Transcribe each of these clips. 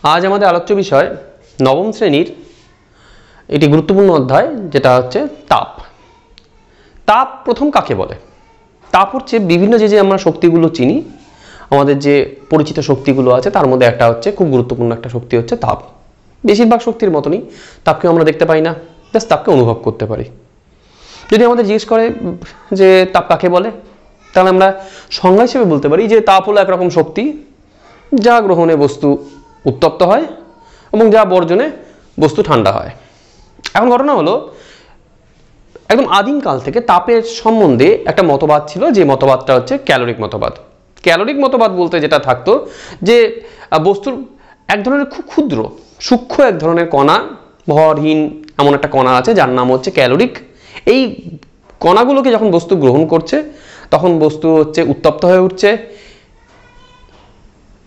आज हमारे आलोच्य विषय नवम श्रेणीर एक गुरुत्वपूर्ण अध्याय जेटा हच्छे ताप। ताप प्रथम काके बोले? ताप हच्छे विभिन्न जे आमरा शक्तिगुलो चिनी आमादेर जे परिचित शक्तिगुलो आछे तार मধ্যে একটা হচ্ছে খুব গুরুত্বপূর্ণ একটা শক্তি হচ্ছে তাপ। বেশিরভাগ শক্তির মতনই তাপকে আমরা দেখতে পাই না, জাস্ট তাপকে অনুভব করতে পারি। যদি আমাদের জিজ্ঞেস করে যে তাপ কাকে বলে, তাহলে আমরা সংজ্ঞা হিসেবে বলতে পারি যে তাপ হলো একরকম শক্তি যা গ্রহণে বস্তু উত্তপ্ত হয় এবং যা বর্জনে বস্তু ঠান্ডা হয়। এখন ঘটনা হলো একদম আদিম কাল থেকে তাপের সম্বন্ধে একটা মতবাদ ছিল, যে মতবাদটা হচ্ছে ক্যালোরিক মতবাদ। ক্যালোরিক মতবাদ বলতে যেটা থাকতো যে বস্তুর এক ধরনের খুব ক্ষুদ্র সূক্ষ্ম এক ধরনের কণা, ভরহীন এমন একটা কণা আছে যার নাম হচ্ছে ক্যালোরিক। এই কণাগুলোকে যখন বস্তু গ্রহণ করছে তখন বস্তু হচ্ছে উত্তপ্ত হয়ে উঠছে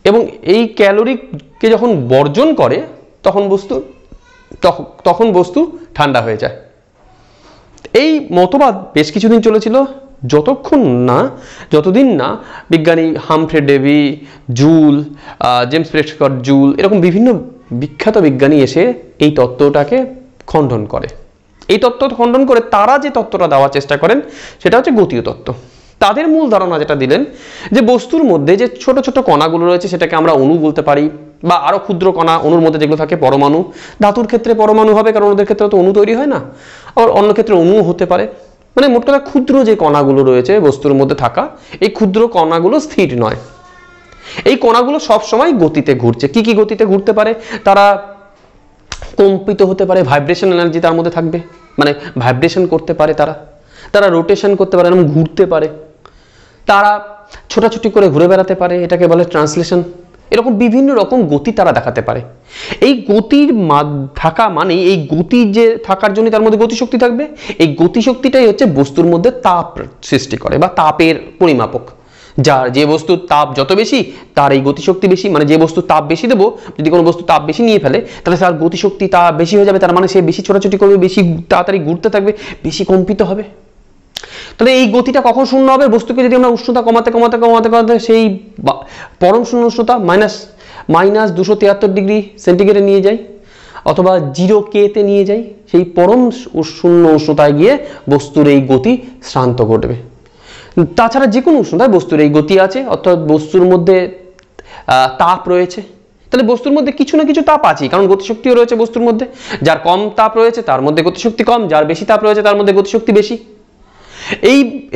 এবং এই ক্যালোরিকে যখন বর্জন করে তখন বস্তু ঠান্ডা হয়ে যায়। এই মতবাদ বেশ কিছুদিন চলেছিল, যতদিন না বিজ্ঞানী Humphry Davy, Joule, James Prescott Joule এরকম বিভিন্ন বিখ্যাত বিজ্ঞানী এসে এই তত্ত্বটাকে খণ্ডন করে। এই তত্ত্ব খণ্ডন করে তারা যে তত্ত্বটা দেওয়ার চেষ্টা করেন সেটা হচ্ছে গতীয় তত্ত্ব। তাদের মূল ধারণা যেটা দিলেন যে বস্তুর মধ্যে যে ছোট ছোট কণাগুলো রয়েছে সেটাকে আমরা অণু বলতে পারি, বা আরো ক্ষুদ্র কণা অণুর মধ্যে যেগুলো থাকে পরমাণু। ধাতুর ক্ষেত্রে পরমাণু হবে কারণ ওদের ক্ষেত্রে তো অণু তৈরি হয় না, আর অন্য ক্ষেত্রে অণুও হতে পারে। মানে মোট কথা ক্ষুদ্র যে কণাগুলো রয়েছে বস্তুর মধ্যে থাকা, এই ক্ষুদ্র কণাগুলো স্থির নয়। এই কণাগুলো সব সময় গতিতে ঘুরছে। কি কি গতিতে ঘুরতে পারে? তারা কম্পিত হতে পারে, ভাইব্রেশন এনার্জি তার মধ্যে থাকবে, মানে ভাইব্রেশন করতে পারে, তারা রোটেশন করতে পারে, এরকম ঘুরতে পারে, তারা ছোটাছুটি করে ঘুরে বেড়াতে পারে, এটাকে বলে ট্রান্সলেশন। এরকম বিভিন্ন রকম গতি তারা দেখাতে পারে। এই গতির থাকা মানে এই গতি যে থাকার জন্য তার মধ্যে গতিশক্তি থাকবে। এই গতিশক্তিটাই হচ্ছে বস্তুর মধ্যে তাপ সৃষ্টি করে বা তাপের পরিমাপক। যে বস্তুর তাপ যত বেশি তার এই গতিশক্তি বেশি। মানে যে বস্তু তাপ বেশি দেবো, যদি কোনো বস্তু তাপ বেশি নিয়ে ফেলে তাহলে তার গতিশক্তি তা বেশি হয়ে যাবে, তার মানে সে বেশি ছোটাছুটি করবে, বেশি তাড়াতাড়ি ঘুরতে থাকবে, বেশি কম্পিত হবে। তাহলে এই গতিটা কখন শূন্য হবে? বস্তুকে যদি আমরা উষ্ণতা কমাতে কমাতে কমাতে কমাতে সেই পরম শূন্য উষ্ণতা মাইনাস 273 ডিগ্রি সেন্টিগ্রেডে নিয়ে যাই, অথবা 0K তে নিয়ে যাই, সেই পরম শূন্য উষ্ণতায় গিয়ে বস্তুর এই গতি শ্রান্ত ঘটবে। তাছাড়া যে কোনো উষ্ণতায় বস্তুর এই গতি আছে, অর্থাৎ বস্তুর মধ্যে তাপ রয়েছে। তাহলে বস্তুর মধ্যে কিছু না কিছু তাপ আছে, কারণ গতিশক্তিও রয়েছে বস্তুর মধ্যে। যার কম তাপ রয়েছে তার মধ্যে গতিশক্তি কম, যার বেশি তাপ রয়েছে তার মধ্যে গতিশক্তি বেশি।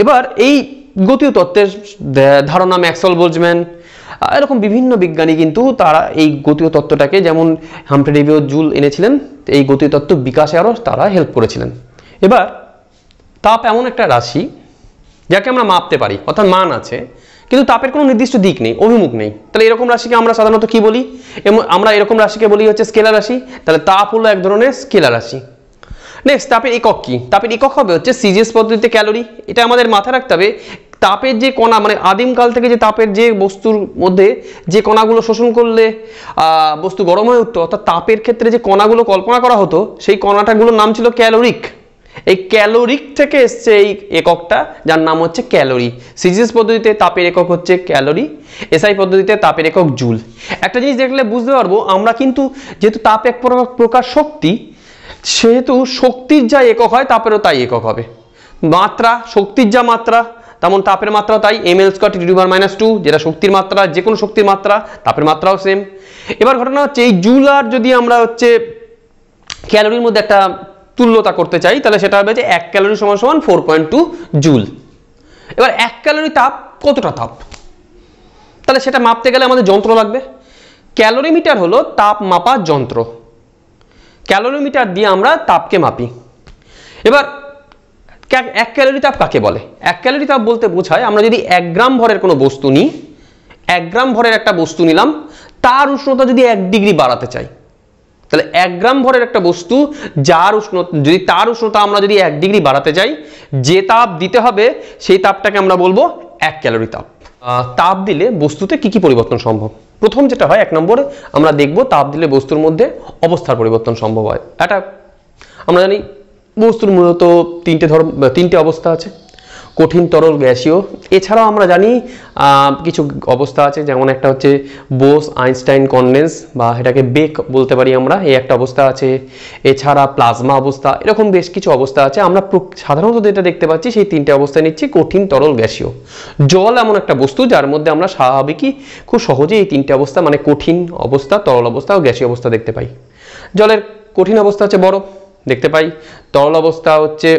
এবার এই গতীয় তত্ত্বের ধারণা ম্যাক্সওয়েল, বোলজম্যান এরকম বিভিন্ন বিজ্ঞানী কিন্তু তারা এই গতীয় তত্ত্বটাকে, যেমন হামফ্রে ডেভি ও জুল এনেছিলেন, এই গতীয় তত্ত্ব বিকাশে আরও তারা হেল্প করেছিলেন। এবার তাপ এমন একটা রাশি যাকে আমরা মাপতে পারি, অর্থাৎ মান আছে, কিন্তু তাপের কোনো নির্দিষ্ট দিক নেই, অভিমুখ নেই। তাহলে এরকম রাশিকে আমরা সাধারণত কি বলি? আমরা এরকম রাশিকে বলি হচ্ছে স্কেলার রাশি। তাহলে তাপ হলো এক ধরনের স্কেলার রাশি। নেক্সট, তাপের একক কি? তাপের একক হবে হচ্ছে সিজিএস পদ্ধতিতে ক্যালোরি। এটা আমাদের মাথায় রাখতে হবে। তাপের যে কণা, মানে আদিমকাল থেকে যে তাপের যে বস্তুর মধ্যে যে কণাগুলো শোষণ করলে বস্তু গরম হয়ে উঠতো, অর্থাৎ তাপের ক্ষেত্রে যে কণাগুলো কল্পনা করা হতো সেই কণাটাগুলোর নাম ছিল ক্যালোরিক। এই ক্যালোরিক থেকে এসছে এই এককটা, যার নাম হচ্ছে ক্যালোরি। সিজিএস পদ্ধতিতে তাপের একক হচ্ছে ক্যালোরি, এসআই পদ্ধতিতে তাপের একক জুল। একটা জিনিস দেখলে বুঝতে পারবো আমরা, কিন্তু যেহেতু তাপ এক প্রকার শক্তি, সেহেতু শক্তির যা একক হয় তাপেরও তাই একক হবে। মাত্রা, শক্তির যা মাত্রা তেমন তাপের মাত্রাও তাই, mL²(10⁻²), যেটা শক্তির মাত্রা, যে কোনো শক্তির মাত্রা, তাপের মাত্রাও সেম। এবার ঘটনা হচ্ছে এই জুল আর যদি আমরা হচ্ছে ক্যালোরির মধ্যে একটা তুল্যতা করতে চাই, তাহলে সেটা হবে যে 1 ক্যালোরি সমান 4.2 জুল। এবার 1 ক্যালোরি তাপ কতটা তাপ? তাহলে সেটা মাপতে গেলে আমাদের যন্ত্র লাগবে। ক্যালোরিমিটার হলো তাপ মাপার যন্ত্র। ক্যালোরিমিটার দিয়ে আমরা তাপকে মাপি। এবার 1 ক্যালোরি তাপ কাকে বলে? 1 ক্যালোরি তাপ বলতে বোঝায় আমরা যদি 1 গ্রাম ভরের কোনো বস্তু নিই, 1 গ্রাম ভরের একটা বস্তু নিলাম, তার উষ্ণতা যদি 1 ডিগ্রি বাড়াতে চাই, তাহলে 1 গ্রাম ভরের একটা বস্তু যার উষ্ণতা, যদি তার উষ্ণতা আমরা যদি 1 ডিগ্রি বাড়াতে চাই, যে তাপ দিতে হবে সেই তাপটাকে আমরা বলবো 1 ক্যালোরি তাপ। তাপ দিলে বস্তুতে কি কি পরিবর্তন সম্ভব? প্রথম যেটা হয়, 1 নম্বরে আমরা দেখব তাপ দিলে বস্তুর মধ্যে অবস্থার পরিবর্তন সম্ভব হয়। এটা আমরা জানি বস্তুর মূলত তিনটে অবস্থা আছে। কঠিন, তরল, গ্যাসীয়। এছাড়াও আমরা জানি কিছু অবস্থা আছে, যেমন একটা হচ্ছে বোস আইনস্টাইন কনডেন্স, বা এটাকে বেক বলতে পারি আমরা, এই একটা অবস্থা আছে। এছাড়া প্লাজমা অবস্থা, এরকম বেশ কিছু অবস্থা আছে। আমরা সাধারণত যেটা দেখতে পাচ্ছি সেই তিনটে অবস্থায় নিচ্ছি, কঠিন, তরল, গ্যাসীয়। জল এমন একটা বস্তু যার মধ্যে আমরা স্বাভাবিকই খুব সহজে এই তিনটে অবস্থা, মানে কঠিন অবস্থা, তরল অবস্থা ও গ্যাসীয় অবস্থা দেখতে পাই। জলের কঠিন অবস্থা হচ্ছে বরফ দেখতে পাই, তরল অবস্থা হচ্ছে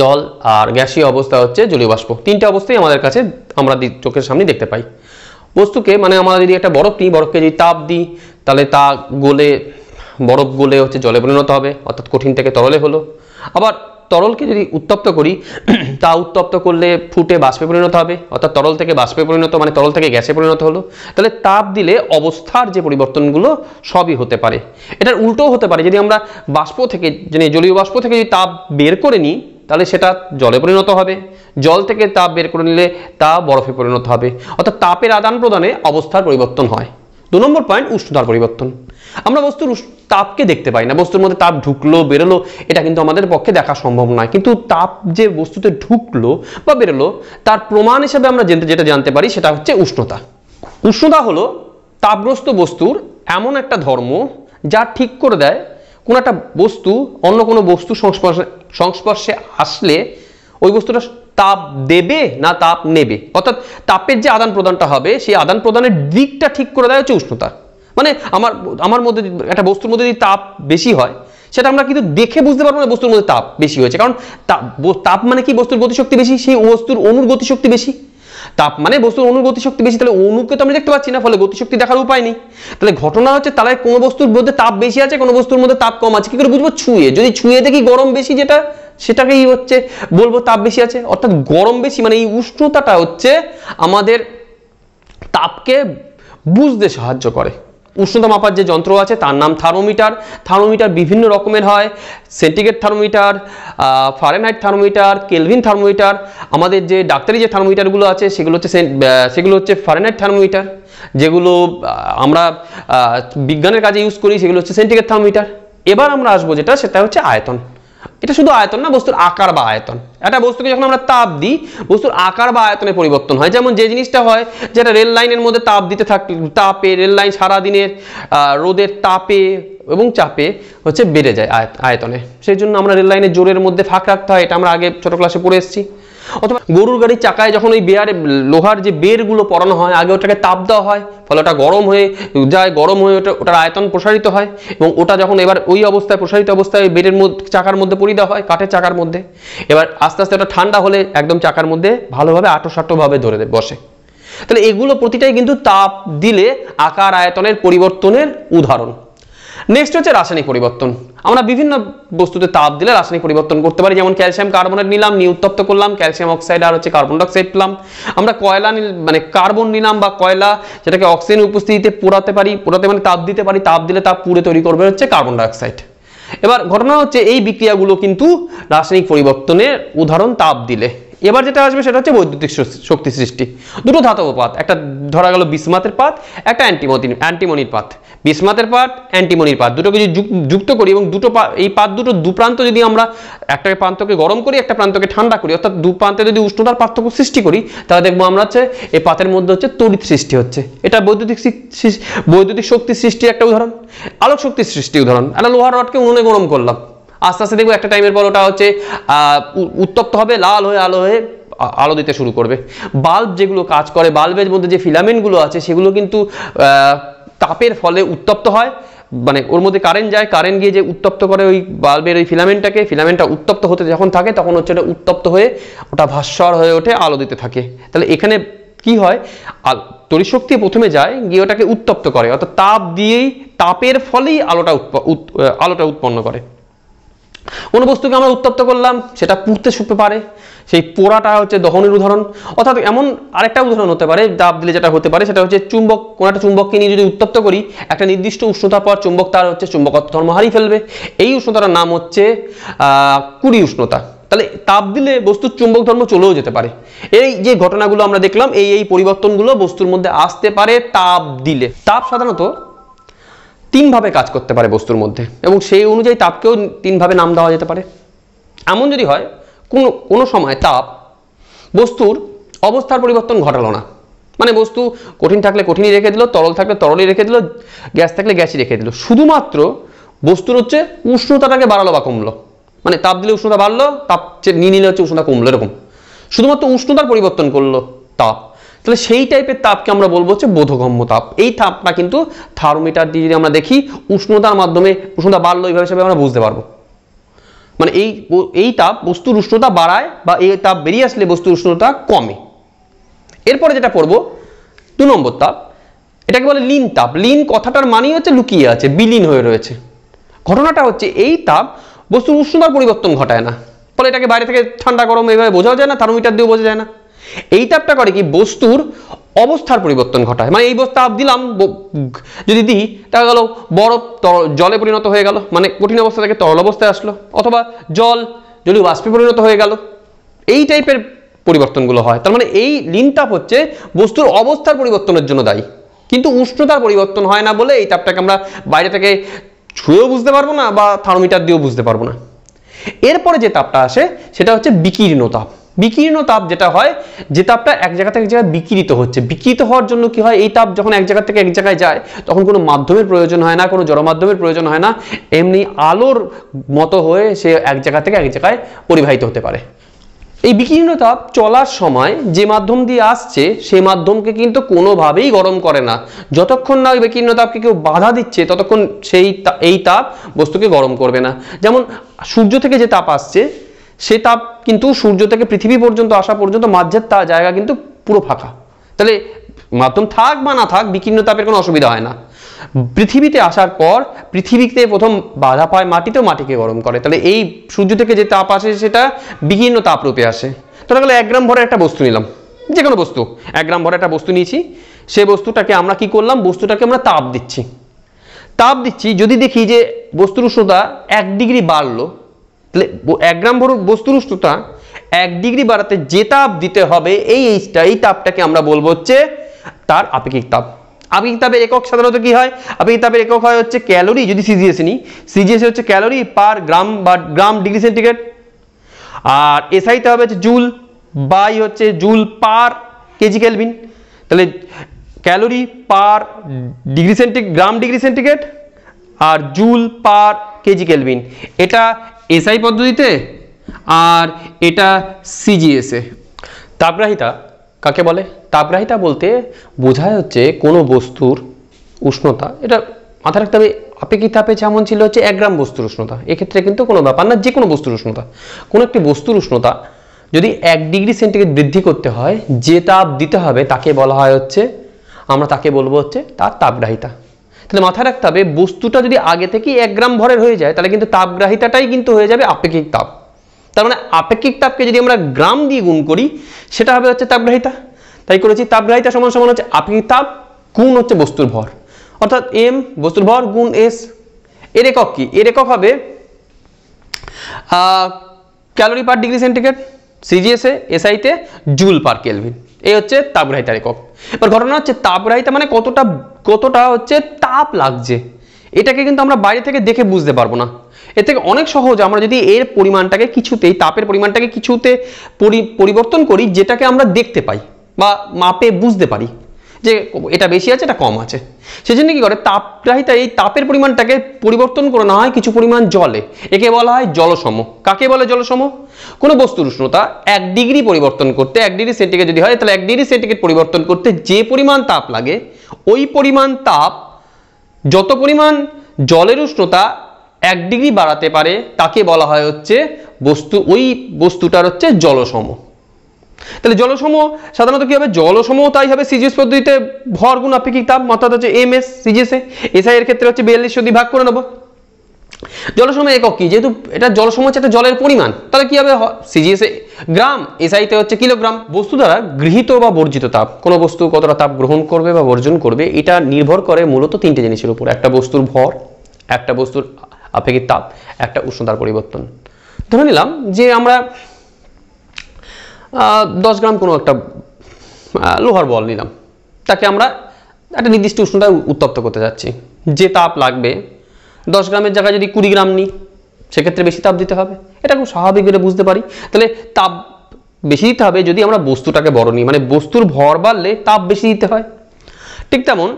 জল, আর গ্যাসীয় অবস্থা হচ্ছে জলীয় বাষ্প। তিনটে অবস্থাই আমাদের কাছে আমরা চোখের সামনে দেখতে পাই। বস্তুকে, মানে আমরা যদি একটা বরফ নিই, বরফকে যদি তাপ দিই, তাহলে তা গলে, বরফ গলে হচ্ছে জলে পরিণত হবে, অর্থাৎ কঠিন থেকে তরলে হলো। আবার তরলকে যদি উত্তপ্ত করি, তা উত্তপ্ত করলে ফুটে বাষ্পে পরিণত হবে, অর্থাৎ তরল থেকে বাষ্পে পরিণত, মানে তরল থেকে গ্যাসে পরিণত হলো। তাহলে তাপ দিলে অবস্থার যে পরিবর্তনগুলো সবই হতে পারে। এটার উল্টোও হতে পারে, যদি আমরা বাষ্প থেকে, মানে জলীয় বাষ্প থেকে যদি তাপ বের করে নিই, তাহলে সেটা জলে পরিণত হবে। জল থেকে তাপ বের করে নিলে তা বরফে পরিণত হবে। অর্থাৎ তাপের আদান প্রদানে অবস্থার পরিবর্তন হয়। 2 নম্বর পয়েন্ট, উষ্ণতার পরিবর্তন। আমরা বস্তুর তাপকে দেখতে পাই না, বস্তুর মধ্যে তাপ ঢুকলো বেরোলো এটা কিন্তু আমাদের পক্ষে দেখা সম্ভব নয়, কিন্তু তাপ যে বস্তুতে ঢুকলো বা বেরোলো তার প্রমাণ হিসেবে আমরা যেটা জানতে পারি সেটা হচ্ছে উষ্ণতা। উষ্ণতা হলো তাপগ্রস্ত বস্তুর এমন একটা ধর্ম যা ঠিক করে দেয় কোন একটা বস্তু অন্য কোনো বস্তু সংস্পর্শে আসলে ওই বস্তুটা তাপ দেবে না তাপ নেবে। অর্থাৎ তাপের যে আদান প্রদানটা হবে সেই আদান প্রদানের দিকটা ঠিক করে দেয় হচ্ছে উষ্ণতা। মানে আমার মধ্যে একটা বস্তুর মধ্যে যদি তাপ বেশি হয়, সেটা আমরা কিন্তু দেখে বুঝতে পারবো না বস্তুর মধ্যে তাপ বেশি হয়েছে, কারণ তাপ মানে কি, বস্তুর গতিশক্তি বেশি, সেই বস্তুর অণুর গতিশক্তি বেশি। তাপ মানে বস্তুর অণুর গতিশক্তি বেশি, তাহলে অণুকে তো আমি দেখতে পাচ্ছি না, ফলে গতিশক্তি দেখার উপায় নেই। তাহলে ঘটনা হচ্ছে, তাহলে কোনো বস্তুর মধ্যে তাপ বেশি আছে, কোনো বস্তুর মধ্যে তাপ কম আছে, কি করে বুঝবো? ছুঁয়ে, যদি ছুঁয়ে দেখি গরম বেশি যেটা, সেটাকেই হচ্ছে বলবো তাপ বেশি আছে। অর্থাৎ গরম বেশি মানে এই উষ্ণতাটা হচ্ছে আমাদের তাপকে বুঝতে সাহায্য করে। উষ্ণতা মাপার যে যন্ত্র আছে তার নাম থার্মোমিটার। থার্মোমিটার বিভিন্ন রকমের হয়, centigrade thermometer, Fahrenheit thermometer, Kelvin thermometer. আমাদের যে ডাক্তারি যে থার্মোমিটারগুলো আছে সেগুলো হচ্ছে ফারেনহাইট থার্মোমিটার। যেগুলো আমরা বিজ্ঞানের কাজে ইউজ করি সেগুলো হচ্ছে সেন্টিগ্রেড থার্মোমিটার। এবার আমরা আসবো সেটা হচ্ছে আয়তন। এটা শুধু আয়তন না, বস্তুর আকার বা আয়তন। একটা বস্তুকে যখন আমরা তাপ দিই, বস্তুর আকার বা আয়তনে পরিবর্তন হয়। যেমন যে জিনিসটা হয়, যেটা রেল লাইনের মধ্যে তাপ দিতে থাকলে, তাপে রেল লাইন সারাদিনের রোদের তাপে এবং চাপে হচ্ছে বেড়ে যায় আয়তনে। সেই জন্য আমরা রেল লাইনের জোরের মধ্যে ফাঁক রাখতে হয়, এটা আমরা আগে ছোট ক্লাসে পড়ে এসেছি। অথবা গরুর গাড়ির চাকায় যখন ওই লোহার যে বেরগুলো পরানো হয়, আগে ওটাকে তাপ দেওয়া হয়, ফলে ওটা গরম হয়ে যায়, গরম হয়ে ওটার আয়তন প্রসারিত হয়, এবং ওটা যখন এবার ওই অবস্থায়, প্রসারিত অবস্থায় বেরের মধ্যে, চাকার মধ্যে পরিয়ে দেওয়া হয়, কাঠের চাকার মধ্যে। এবার আস্তে আস্তে ওটা ঠান্ডা হলে একদম চাকার মধ্যে ভালোভাবে আঁটোসাঁটোভাবে ধরে বসে। তাহলে এগুলো প্রতিটাই কিন্তু তাপ দিলে আকার আয়তনের পরিবর্তনের উদাহরণ। নেক্সট হচ্ছে রাসায়নিক পরিবর্তন। আমরা বিভিন্ন বস্তুতে তাপ দিলে রাসায়নিক পরিবর্তন করতে পারি। যেমন ক্যালসিয়াম কার্বনেট নিলাম, নিয়ে উত্তপ্ত করলাম, ক্যালসিয়াম অক্সাইড আর হচ্ছে কার্বন ডাইঅক্সাইড পেলাম। আমরা কয়লা মানে কার্বন নিলাম বা কয়লা, যেটাকে অক্সিজেনের উপস্থিতিতে পোড়াতে মানে তাপ দিতে পারি, তাপ দিলে তাপ পুড়ে তৈরি করবে হচ্ছে কার্বন ডাইঅক্সাইড। এবার ঘটনা হচ্ছে এই বিক্রিয়াগুলো কিন্তু রাসায়নিক পরিবর্তনের উদাহরণ তাপ দিলে। এবার যেটা আসবে সেটা হচ্ছে বৈদ্যুতিক শক্তি সৃষ্টি। দুটো ধাতব পাত, একটা ধরা গেল বিসমাথের পাত, একটা অ্যান্টিমনির পাত। বিসমাথের পাত, অ্যান্টিমনির পাত, দুটোকে যদি যুক্ত করি এবং এই পাত দুটো দুপ্রান্ত যদি আমরা একটা প্রান্তকে গরম করি, একটা প্রান্তকে ঠান্ডা করি, অর্থাৎ দু প্রান্তে যদি উষ্ণতার পার্থক্য সৃষ্টি করি, তাহলে দেখবো আমরা হচ্ছে এই পাতের মধ্যে হচ্ছে তড়িৎ সৃষ্টি হচ্ছে। এটা বৈদ্যুতিক শক্তি সৃষ্টির একটা উদাহরণ। আলোক শক্তির সৃষ্টি উদাহরণ, একটা লোহার রডকে উনুনে গরম করলাম, আস্তে আস্তে দেখবো একটা টাইমের পর ওটা হচ্ছে উত্তপ্ত হবে, লাল হয়ে আলো দিতে শুরু করবে। বাল্ব যেগুলো কাজ করে, বাল্বের মধ্যে যে ফিলামেন্টগুলো আছে সেগুলো কিন্তু তাপের ফলে উত্তপ্ত হয়, মানে ওর মধ্যে কারেন্ট যায়, কারেন্ট গিয়ে যে উত্তপ্ত করে ওই বাল্বের ওই ফিলামেন্টটা উত্তপ্ত হতে যখন থাকে তখন হচ্ছে এটা উত্তপ্ত হয়ে ওটা ভাস্বর হয়ে ওঠে, আলো দিতে থাকে। তাহলে এখানে কি হয়, তড়িৎ শক্তি প্রথমে যায় গিয়ে ওটাকে উত্তপ্ত করে, অর্থাৎ তাপ দিয়েই, তাপের ফলেই আলোটা উৎপন্ন করে। কোনো বস্তুকে আমরা উত্তপ্ত করলাম, সেটা পুড়তে পারে, সেই পোড়াটা হচ্ছে দহনের উদাহরণ। অর্থাৎ এমন আরেকটা উদাহরণ হতে পারে তাপ দিলে যেটা হতে পারে সেটা হচ্ছে চুম্বক। কোনো একটা চুম্বককে নিয়ে যদি উত্তপ্ত করি, একটা নির্দিষ্ট উষ্ণতার পর চুম্বক তার হচ্ছে চুম্বকত্ব ধর্ম হারিয়ে ফেলবে। এই উষ্ণতার নাম হচ্ছে কুড়ি উষ্ণতা। তাহলে তাপ দিলে বস্তুর চুম্বক ধর্ম চলেও যেতে পারে। এই যে ঘটনাগুলো আমরা দেখলাম, এই পরিবর্তনগুলো বস্তুর মধ্যে আসতে পারে তাপ দিলে। তাপ সাধারণত 3 ভাবে কাজ করতে পারে বস্তুর মধ্যে, এবং সেই অনুযায়ী তাপকেও 3 ভাবে নাম দেওয়া যেতে পারে। এমন যদি হয় কোনো সময় তাপ বস্তুর অবস্থার পরিবর্তন ঘটালো না, মানে বস্তু কঠিন থাকলে কঠিনই রেখে দিল, তরল থাকলে তরলই রেখে দিল, গ্যাস থাকলে গ্যাসই রেখে দিল। শুধুমাত্র বস্তুর হচ্ছে উষ্ণতাটাকে বাড়ালো বা কমলো, মানে তাপ দিলে উষ্ণতা বাড়লো, তাপ নিয়ে নিলে হচ্ছে উষ্ণতা কমলো, এরকম শুধুমাত্র উষ্ণতার পরিবর্তন করলো তাপ। তাহলে সেই টাইপের তাপকে আমরা বলবো হচ্ছে বোধগম্য তাপ। এই তাপটা কিন্তু থার্মোমিটার দিয়ে যদি আমরা দেখি উষ্ণতার মাধ্যমে উষ্ণতা বাড়লো এইভাবে হিসাবে আমরা বুঝতে পারবো, মানে এই তাপ বস্তুর উষ্ণতা বাড়ায় বা এই তাপ বেরিয়ে আসলে বস্তুর উষ্ণতা কমে। এরপরে যেটা পড়বো 2 নম্বর তাপ, এটাকে বলে লীন তাপ। লীন কথাটার মানেই হচ্ছে লুকিয়ে আছে, বিলীন হয়ে রয়েছে। ঘটনাটা হচ্ছে এই তাপ বস্তুর উষ্ণতার পরিবর্তন ঘটায় না, ফলে এটাকে বাইরে থেকে ঠান্ডা গরম এইভাবে বোঝাও যায় না, থার্মোমিটার দিয়েও বোঝা যায় না। এই তাপটা করে কি বস্তুর অবস্থার পরিবর্তন ঘটায়, মানে এই তাপ দিলাম যদি দিই দেখা গেল বরফ জলে পরিণত হয়ে গেল, মানে কঠিন অবস্থা থেকে তরল অবস্থায় আসলো, অথবা জল জলীয় বাষ্পে পরিণত হয়ে গেল, এই টাইপের পরিবর্তনগুলো হয়। তার মানে এই লীন তাপ হচ্ছে বস্তুর অবস্থার পরিবর্তনের জন্য দায়ী, কিন্তু উষ্ণতার পরিবর্তন হয় না বলে এই তাপটাকে আমরা বাইরে থেকে ছুঁয়েও বুঝতে পারবো না বা থার্মোমিটার দিয়েও বুঝতে পারবো না। এরপরে যে তাপটা আসে সেটা হচ্ছে বিকীর্ণ তাপ। বিকীর্ণ তাপ যেটা হয়, যে তাপটা এক জায়গা থেকে এক জায়গায় বিকিরিত হচ্ছে। বিকিরিত হওয়ার জন্য কি হয়, এই তাপ যখন এক জায়গা থেকে এক জায়গায় যায় তখন কোনো মাধ্যমের প্রয়োজন হয় না, কোনো জড় মাধ্যমের প্রয়োজন হয় না, এমনি আলোর মতো হয়ে সে এক জায়গা থেকে এক জায়গায় পরিবাহিত হতে পারে। এই বিকীর্ণ তাপ চলার সময় যে মাধ্যম দিয়ে আসছে সেই মাধ্যমকে কিন্তু কোনোভাবেই গরম করে না। যতক্ষণ না ওই বিকীর্ণ তাপকে কেউ বাধা দিচ্ছে ততক্ষণ এই তাপ বস্তুকে গরম করবে না। যেমন সূর্য থেকে যে তাপ আসছে সে তাপ কিন্তু সূর্য থেকে পৃথিবী পর্যন্ত আসা পর্যন্ত মাঝের জায়গা কিন্তু পুরো ফাঁকা, তাহলে মাধ্যম থাক বা না থাক বিকীর্ণ তাপের কোনো অসুবিধা হয় না। পৃথিবীতে আসার পর পৃথিবীতে প্রথম বাধা পায় মাটিতেও মাটিকে গরম করে, তাহলে এই সূর্য থেকে যে তাপ আসে সেটা বিকীর্ণ তাপ রূপে আসে। ধরা গেল 1 গ্রাম ভরের একটা বস্তু নিলাম, যে কোনো বস্তু 1 গ্রাম ভরের একটা বস্তু নিয়েছি, সেই বস্তুটাকে আমরা কি করলাম, বস্তুটাকে আমরা তাপ দিচ্ছি। যদি দেখি যে বস্তুর উষ্ণতা 1 ডিগ্রি বাড়লো, তাহলে 1 গ্রাম ভর বস্তুর উষ্ণতা 1 ডিগ্রি বাড়াতে যে তাপ দিতে হবে এই তাপটাকে আমরা বলবো হচ্ছে তার আপেক্ষিক তাপ। আপেক্ষিক তাপের একক সাধারণত কি হয়, আপেক্ষিক তাপের একক হয় হচ্ছে ক্যালোরি। যদি সিজিএস নিই, সিজিএস হচ্ছে ক্যালোরি পার গ্রাম বা গ্রাম ডিগ্রি সেন্টিগ্রেড, আর এসআইতে হবে হচ্ছে জুল বাই হচ্ছে জুল পার কেজি কেলভিন। তাহলে calorie per gram degree centigrade আর জুল পার কেজি কেলভিন, এটা এসআই পদ্ধতিতে আর এটা সিজিএসে। তাপগ্রাহিতা কাকে বলে? তাপগ্রাহিতা বলতে বোঝায় হচ্ছে কোনো বস্তুর উষ্ণতা, এটা মাথায় রাখতে হবে, আপেক্ষিক তাপে যেমন ছিল হচ্ছে 1 গ্রাম বস্তুর উষ্ণতা, এক্ষেত্রে কিন্তু কোনো ব্যাপার না, যে কোনো বস্তুর উষ্ণতা, কোনো একটি বস্তুর উষ্ণতা যদি 1 ডিগ্রি সেন্টিগ্রেড বৃদ্ধি করতে হয় যে তাপ দিতে হবে তাকে বলা হয় হচ্ছে, আমরা তাকে বলবো হচ্ছে তার তাপগ্রাহিতা। তাহলে মাথায় রাখতে হবে বস্তুটা যদি আগে থেকেই 1 গ্রাম ভরের হয়ে যায় তাহলে কিন্তু তাপগ্রাহিতাটাই কিন্তু হয়ে যাবে আপেক্ষিক তাপ। তার মানে আপেক্ষিক তাপকে যদি আমরা গ্রাম দিয়ে গুণ করি সেটা হবে হচ্ছে তাপগ্রাহিতা। তাই করেছি তাপগ্রাহিতা সমান সমান হচ্ছে আপেক্ষিক তাপ গুণ হচ্ছে বস্তুর ভর, অর্থাৎ এম বস্তুর ভর গুণ এস। এর একক কি? এর একক হবে ক্যালোরি পার ডিগ্রি সেন্টিগ্রেড, সিজিএসে এসআইতে জুল পার কেলভিন, এই হচ্ছে তাপগ্রাহিতার একক। এবার ঘটনা হচ্ছে তাপগ্রাহিতা মানে কতটা হচ্ছে তাপ লাগছে, এটাকে কিন্তু আমরা বাইরে থেকে দেখে বুঝতে পারবো না। এর থেকে অনেক সহজ আমরা যদি এর পরিমাণটাকে কিছুতেই, তাপের পরিমাণটাকে কিছুতে পরিবর্তন করি যেটাকে আমরা দেখতে পাই বা মাপে বুঝতে পারি যে এটা বেশি আছে এটা কম আছে, সেজন্য কি করে তাপগ্রাহিতা এই তাপের পরিমাণটাকে পরিবর্তন করে না হয় কিছু পরিমাণ জলে, একে বলা হয় জলসম। কাকে বলে জলসম? কোনো বস্তুর উষ্ণতা 1 ডিগ্রি পরিবর্তন করতে, 1 ডিগ্রি সেন্টিগ্রেড যদি হয় তাহলে 1 ডিগ্রি সেন্টিগ্রেড পরিবর্তন করতে যে পরিমাণ তাপ লাগে ওই পরিমাণ তাপ যত পরিমাণ জলের উষ্ণতা 1 ডিগ্রি বাড়াতে পারে তাকে বলা হয় হচ্ছে ওই বস্তুটার হচ্ছে জলসম। তাহলে জলসম সাধারণত কি হবে? জলসম তাই হবে সিজিএস পদ্ধতিতে ভর গুণ আপেক্ষিক তাপ, অর্থাৎ হচ্ছে এমএস সিজিএসে। এসআই এর ক্ষেত্রে হচ্ছে 42 দিয়ে ভাগ করে নেব। জলসম একক কি? যেহেতু এটা জলসম হচ্ছে একটা জলের পরিমাণ, তাহলে কি হবে? সিজিএসে গ্রাম, এসআইতে হচ্ছে কিলোগ্রাম। বস্তু দ্বারা গৃহীত বা বর্জিত তাপ, কোনো বস্তু কতটা তাপ গ্রহণ করবে বা বর্জন করবে এটা নির্ভর করে মূলত 3টে জিনিসের উপর, একটা বস্তুর ভর, একটা বস্তুর আপেক্ষিক তাপ, একটা উষ্ণতার পরিবর্তন। ধরে নিলাম যে আমরা 10 গ্রাম কোনো একটা লোহার বল নিলাম, তাকে আমরা একটা নির্দিষ্ট উষ্ণতায় উত্তপ্ত করতে যাচ্ছি, যে তাপ লাগবে 10 গ্রামের জায়গায় যদি 20 গ্রাম নিই সেক্ষেত্রে বেশি তাপ দিতে হবে, এটা খুব স্বাভাবিক করে বুঝতে পারি। তাহলে বেশি দিতে হবে যদি আমরা বস্তুটাকে বড় নিই, মানে বস্তুর ভর বাড়লে তাপ বেশি দিতে হয়। ঠিক তেমন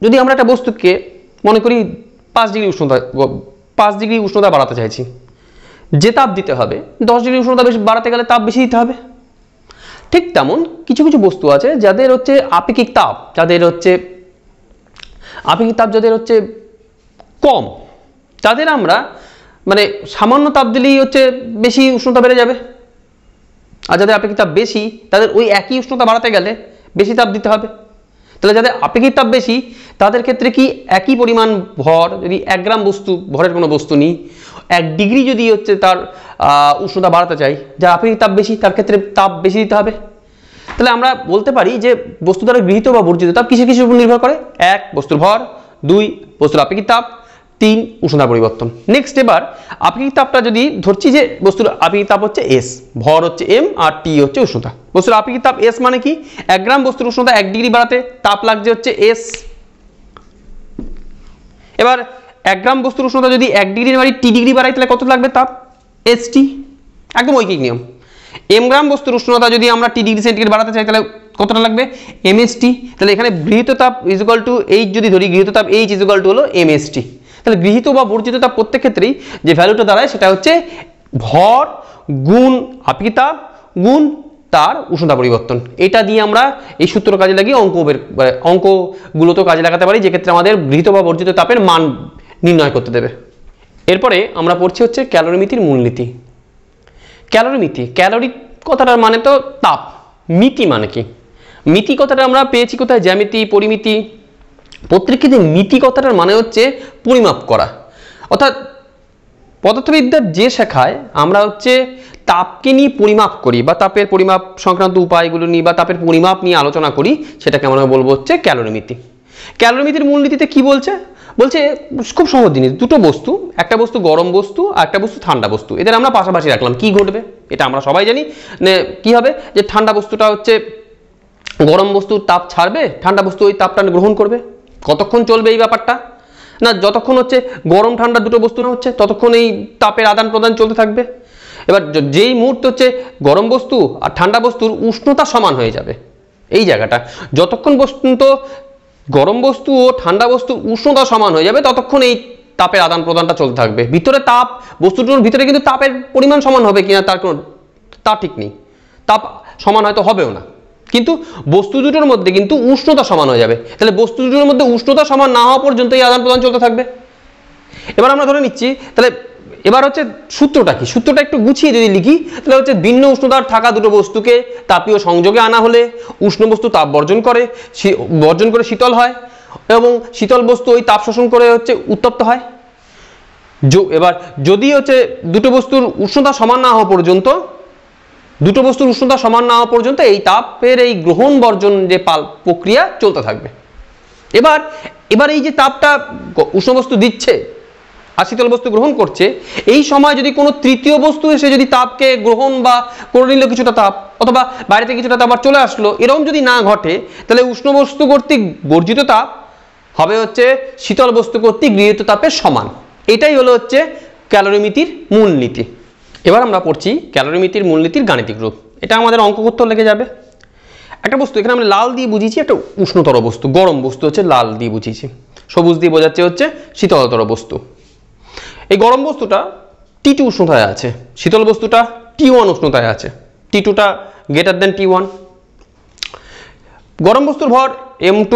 যদি আমরা একটা বস্তুকে মনে করি 5 ডিগ্রি উষ্ণতা বাড়াতে চাইছি, যে তাপ দিতে হবে 10 ডিগ্রি উষ্ণতা বেশি বাড়াতে গেলে তাপ বেশি দিতে হবে। ঠিক তেমন কিছু কিছু বস্তু আছে যাদের হচ্ছে আপেক্ষিক তাপ যাদের হচ্ছে কম, তাদের আমরা মানে সামান্য তাপ দিলেই হচ্ছে বেশি উষ্ণতা বেড়ে যাবে, আর যাদের আপেক্ষিক তাপ বেশি তাদের ওই একই উষ্ণতা বাড়াতে গেলে বেশি তাপ দিতে হবে। তাহলে যাদের আপেক্ষিক তাপ বেশি তাদের ক্ষেত্রে কি একই পরিমাণ ভর, যদি 1 গ্রাম ভরের কোনো বস্তু নিই, 1 ডিগ্রি যদি হচ্ছে তার উষ্ণতা বাড়াতে চাই, যার আপেক্ষিক তাপ বেশি তার ক্ষেত্রে তাপ বেশি দিতে হবে। তাহলে আমরা বলতে পারি যে বস্তু দ্বারা গৃহীত বা বর্জিত তাপ কিসের উপর নির্ভর করে? 1 বস্তুর ভর, 2 বস্তুর আপেক্ষিক তাপ, 3 উষ্ণতার পরিবর্তন। নেক্সট এবার আপেক্ষিক তাপটা যদি ধরছি যে বস্তুর আপেক্ষিক তাপ হচ্ছে S, ভর হচ্ছে m আর T হচ্ছে উষ্ণতা। বস্তুর আপেক্ষিক তাপ S মানে কি? 1 গ্রাম বস্তুর উষ্ণতা 1 ডিগ্রি বাড়াতে তাপ লাগছে হচ্ছে S। এবার 1 গ্রাম বস্তুর উষ্ণতা যদি 1 ডিগ্রি বাড়ি T ডিগ্রি বাড়াই তাহলে কত লাগবে তাপ? ST। একদম ঐকিক নিয়ম। m গ্রাম বস্তুর উষ্ণতা যদি আমরা T ডিগ্রি সেন্টিগ্রেড বাড়াতে চাই তাহলে কতটা লাগবে? MST। তাহলে এখানে গৃহীত তাপ ইজ ইকুয়াল টু H যদি ধরি, গৃহীত তাপ H ইজ ইকুয়াল টু হলো MST। তাহলে গৃহীত বা বর্জিত তাপ প্রত্যেক ক্ষেত্রেই যে ভ্যালুটা দাঁড়ায় সেটা হচ্ছে ভর গুণ আপেক্ষিক তাপ গুণ তার উষ্ণতা পরিবর্তন। এটা দিয়ে আমরা এই সূত্র কাজে লাগিয়ে অঙ্কগুলো তো কাজে লাগাতে পারি, যেক্ষেত্রে আমাদের গৃহীত বা বর্জিত তাপের মান নির্ণয় করতে দেবে। এরপরে আমরা পড়ছি হচ্ছে ক্যালোরিমিতির মূলনীতি। ক্যালোরি কথাটার মানে তো তাপ, মিতি মানে কি? মিতি কথাটা আমরা পেয়েছি কোথায়? জ্যামিতি, পরিমিতি। প্রত্যেক ক্ষেত্রে মিতি কথাটার মানে হচ্ছে পরিমাপ করা। অর্থাৎ পদার্থবিদ্যার যে শাখায় আমরা হচ্ছে তাপকে নিয়ে পরিমাপ করি বা তাপের পরিমাপ সংক্রান্ত উপায়গুলো নিয়ে বা তাপের পরিমাপ নিয়ে আলোচনা করি, সেটাকে আমরা বলবো হচ্ছে ক্যালোরিমিতি। ক্যালোরিমিতির মূলনীতিতে কি বলছে? খুব সহজ জিনিস, দুটো বস্তু, একটা বস্তু গরম বস্তু আর একটা বস্তু ঠান্ডা বস্তু, এদের আমরা পাশাপাশি রাখলাম, কি ঘটবে? এটা আমরা সবাই জানি কি হবে, যে ঠান্ডা বস্তুটা হচ্ছে গরম বস্তুর তাপ ছাড়বে, ঠান্ডা বস্তু ওই তাপটা গ্রহণ করবে। কতক্ষণ চলবে এই ব্যাপারটা? না, যতক্ষণ হচ্ছে গরম ঠান্ডা দুটো বস্তু না হচ্ছে ততক্ষণ এই তাপের আদান প্রদান চলতে থাকবে। এবার যেই মুহূর্তে হচ্ছে গরম বস্তু আর ঠান্ডা বস্তুর উষ্ণতা সমান হয়ে যাবে, এই জায়গাটা যতক্ষণ পর্যন্ত গরম বস্তু ও ঠান্ডা বস্তুর উষ্ণতা সমান হয়ে যাবে ততক্ষণ এই তাপের আদান প্রদানটা চলতে থাকবে। ভিতরে তাপ, বস্তুটার ভিতরে কিন্তু তাপের পরিমাণ সমান হবে কিনা তা ঠিক নেই, তাপ সমান হয়তো হবেও না, কিন্তু বস্তু দুটোর মধ্যে কিন্তু উষ্ণতা সমান হয়ে যাবে। তাহলে বস্তু দুটোর মধ্যে উষ্ণতা সমান না হওয়া পর্যন্ত এই আদান প্রদান চলতে থাকবে। এবার আমরা ধরে নিচ্ছি, তাহলে এবার হচ্ছে সূত্রটা কি? সূত্রটা একটু গুছিয়ে যদি লিখি তাহলে হচ্ছে ভিন্ন উষ্ণতার থাকা দুটো বস্তুকে তাপীয় সংযোগে আনা হলে উষ্ণ বস্তু তাপ বর্জন করে শীতল হয় এবং শীতল বস্তু ওই তাপ শোষণ করে হচ্ছে উত্তপ্ত হয়। এবার যদি হচ্ছে দুটো বস্তুর উষ্ণতা সমান না হওয়া পর্যন্ত এই তাপের এই গ্রহণ বর্জন যে প্রক্রিয়া চলতে থাকবে। এবার এই যে তাপটা উষ্ণ বস্তু দিচ্ছে আর শীতল বস্তু গ্রহণ করছে, এই সময় যদি কোনো তৃতীয় বস্তু এসে যদি তাপকে গ্রহণ বা করে নিল কিছুটা তাপ, অথবা বাইরে থেকে কিছুটা তাপ চলে আসলো, এরকম যদি না ঘটে তাহলে উষ্ণ বস্তু কর্তৃক বর্জিত তাপ হবে হচ্ছে শীতল বস্তু কর্তৃক গৃহীত তাপের সমান। এটাই হলো হচ্ছে ক্যালোরিমিতির মূলনীতি। এবার আমরা পড়ছি ক্যালোরিমিতির মূলনীতির গাণিতিক রূপ। এটা আমাদের অঙ্ক করতে লেগে যাবে। একটা বস্তু এখানে আমরা লাল দিয়ে বুঝিয়েছি একটা উষ্ণতর বস্তু, গরম বস্তু হচ্ছে লাল দিয়ে বুঝিয়েছি, সবুজ দিয়ে বোঝাচ্ছে হচ্ছে শীতলতর বস্তু। এই গরম বস্তুটা T2 উষ্ণতায় আছে, শীতল বস্তুটা T1 উষ্ণতায় আছে, T2টা গ্রেটার দেন T1। গরম বস্তুর ভর M2,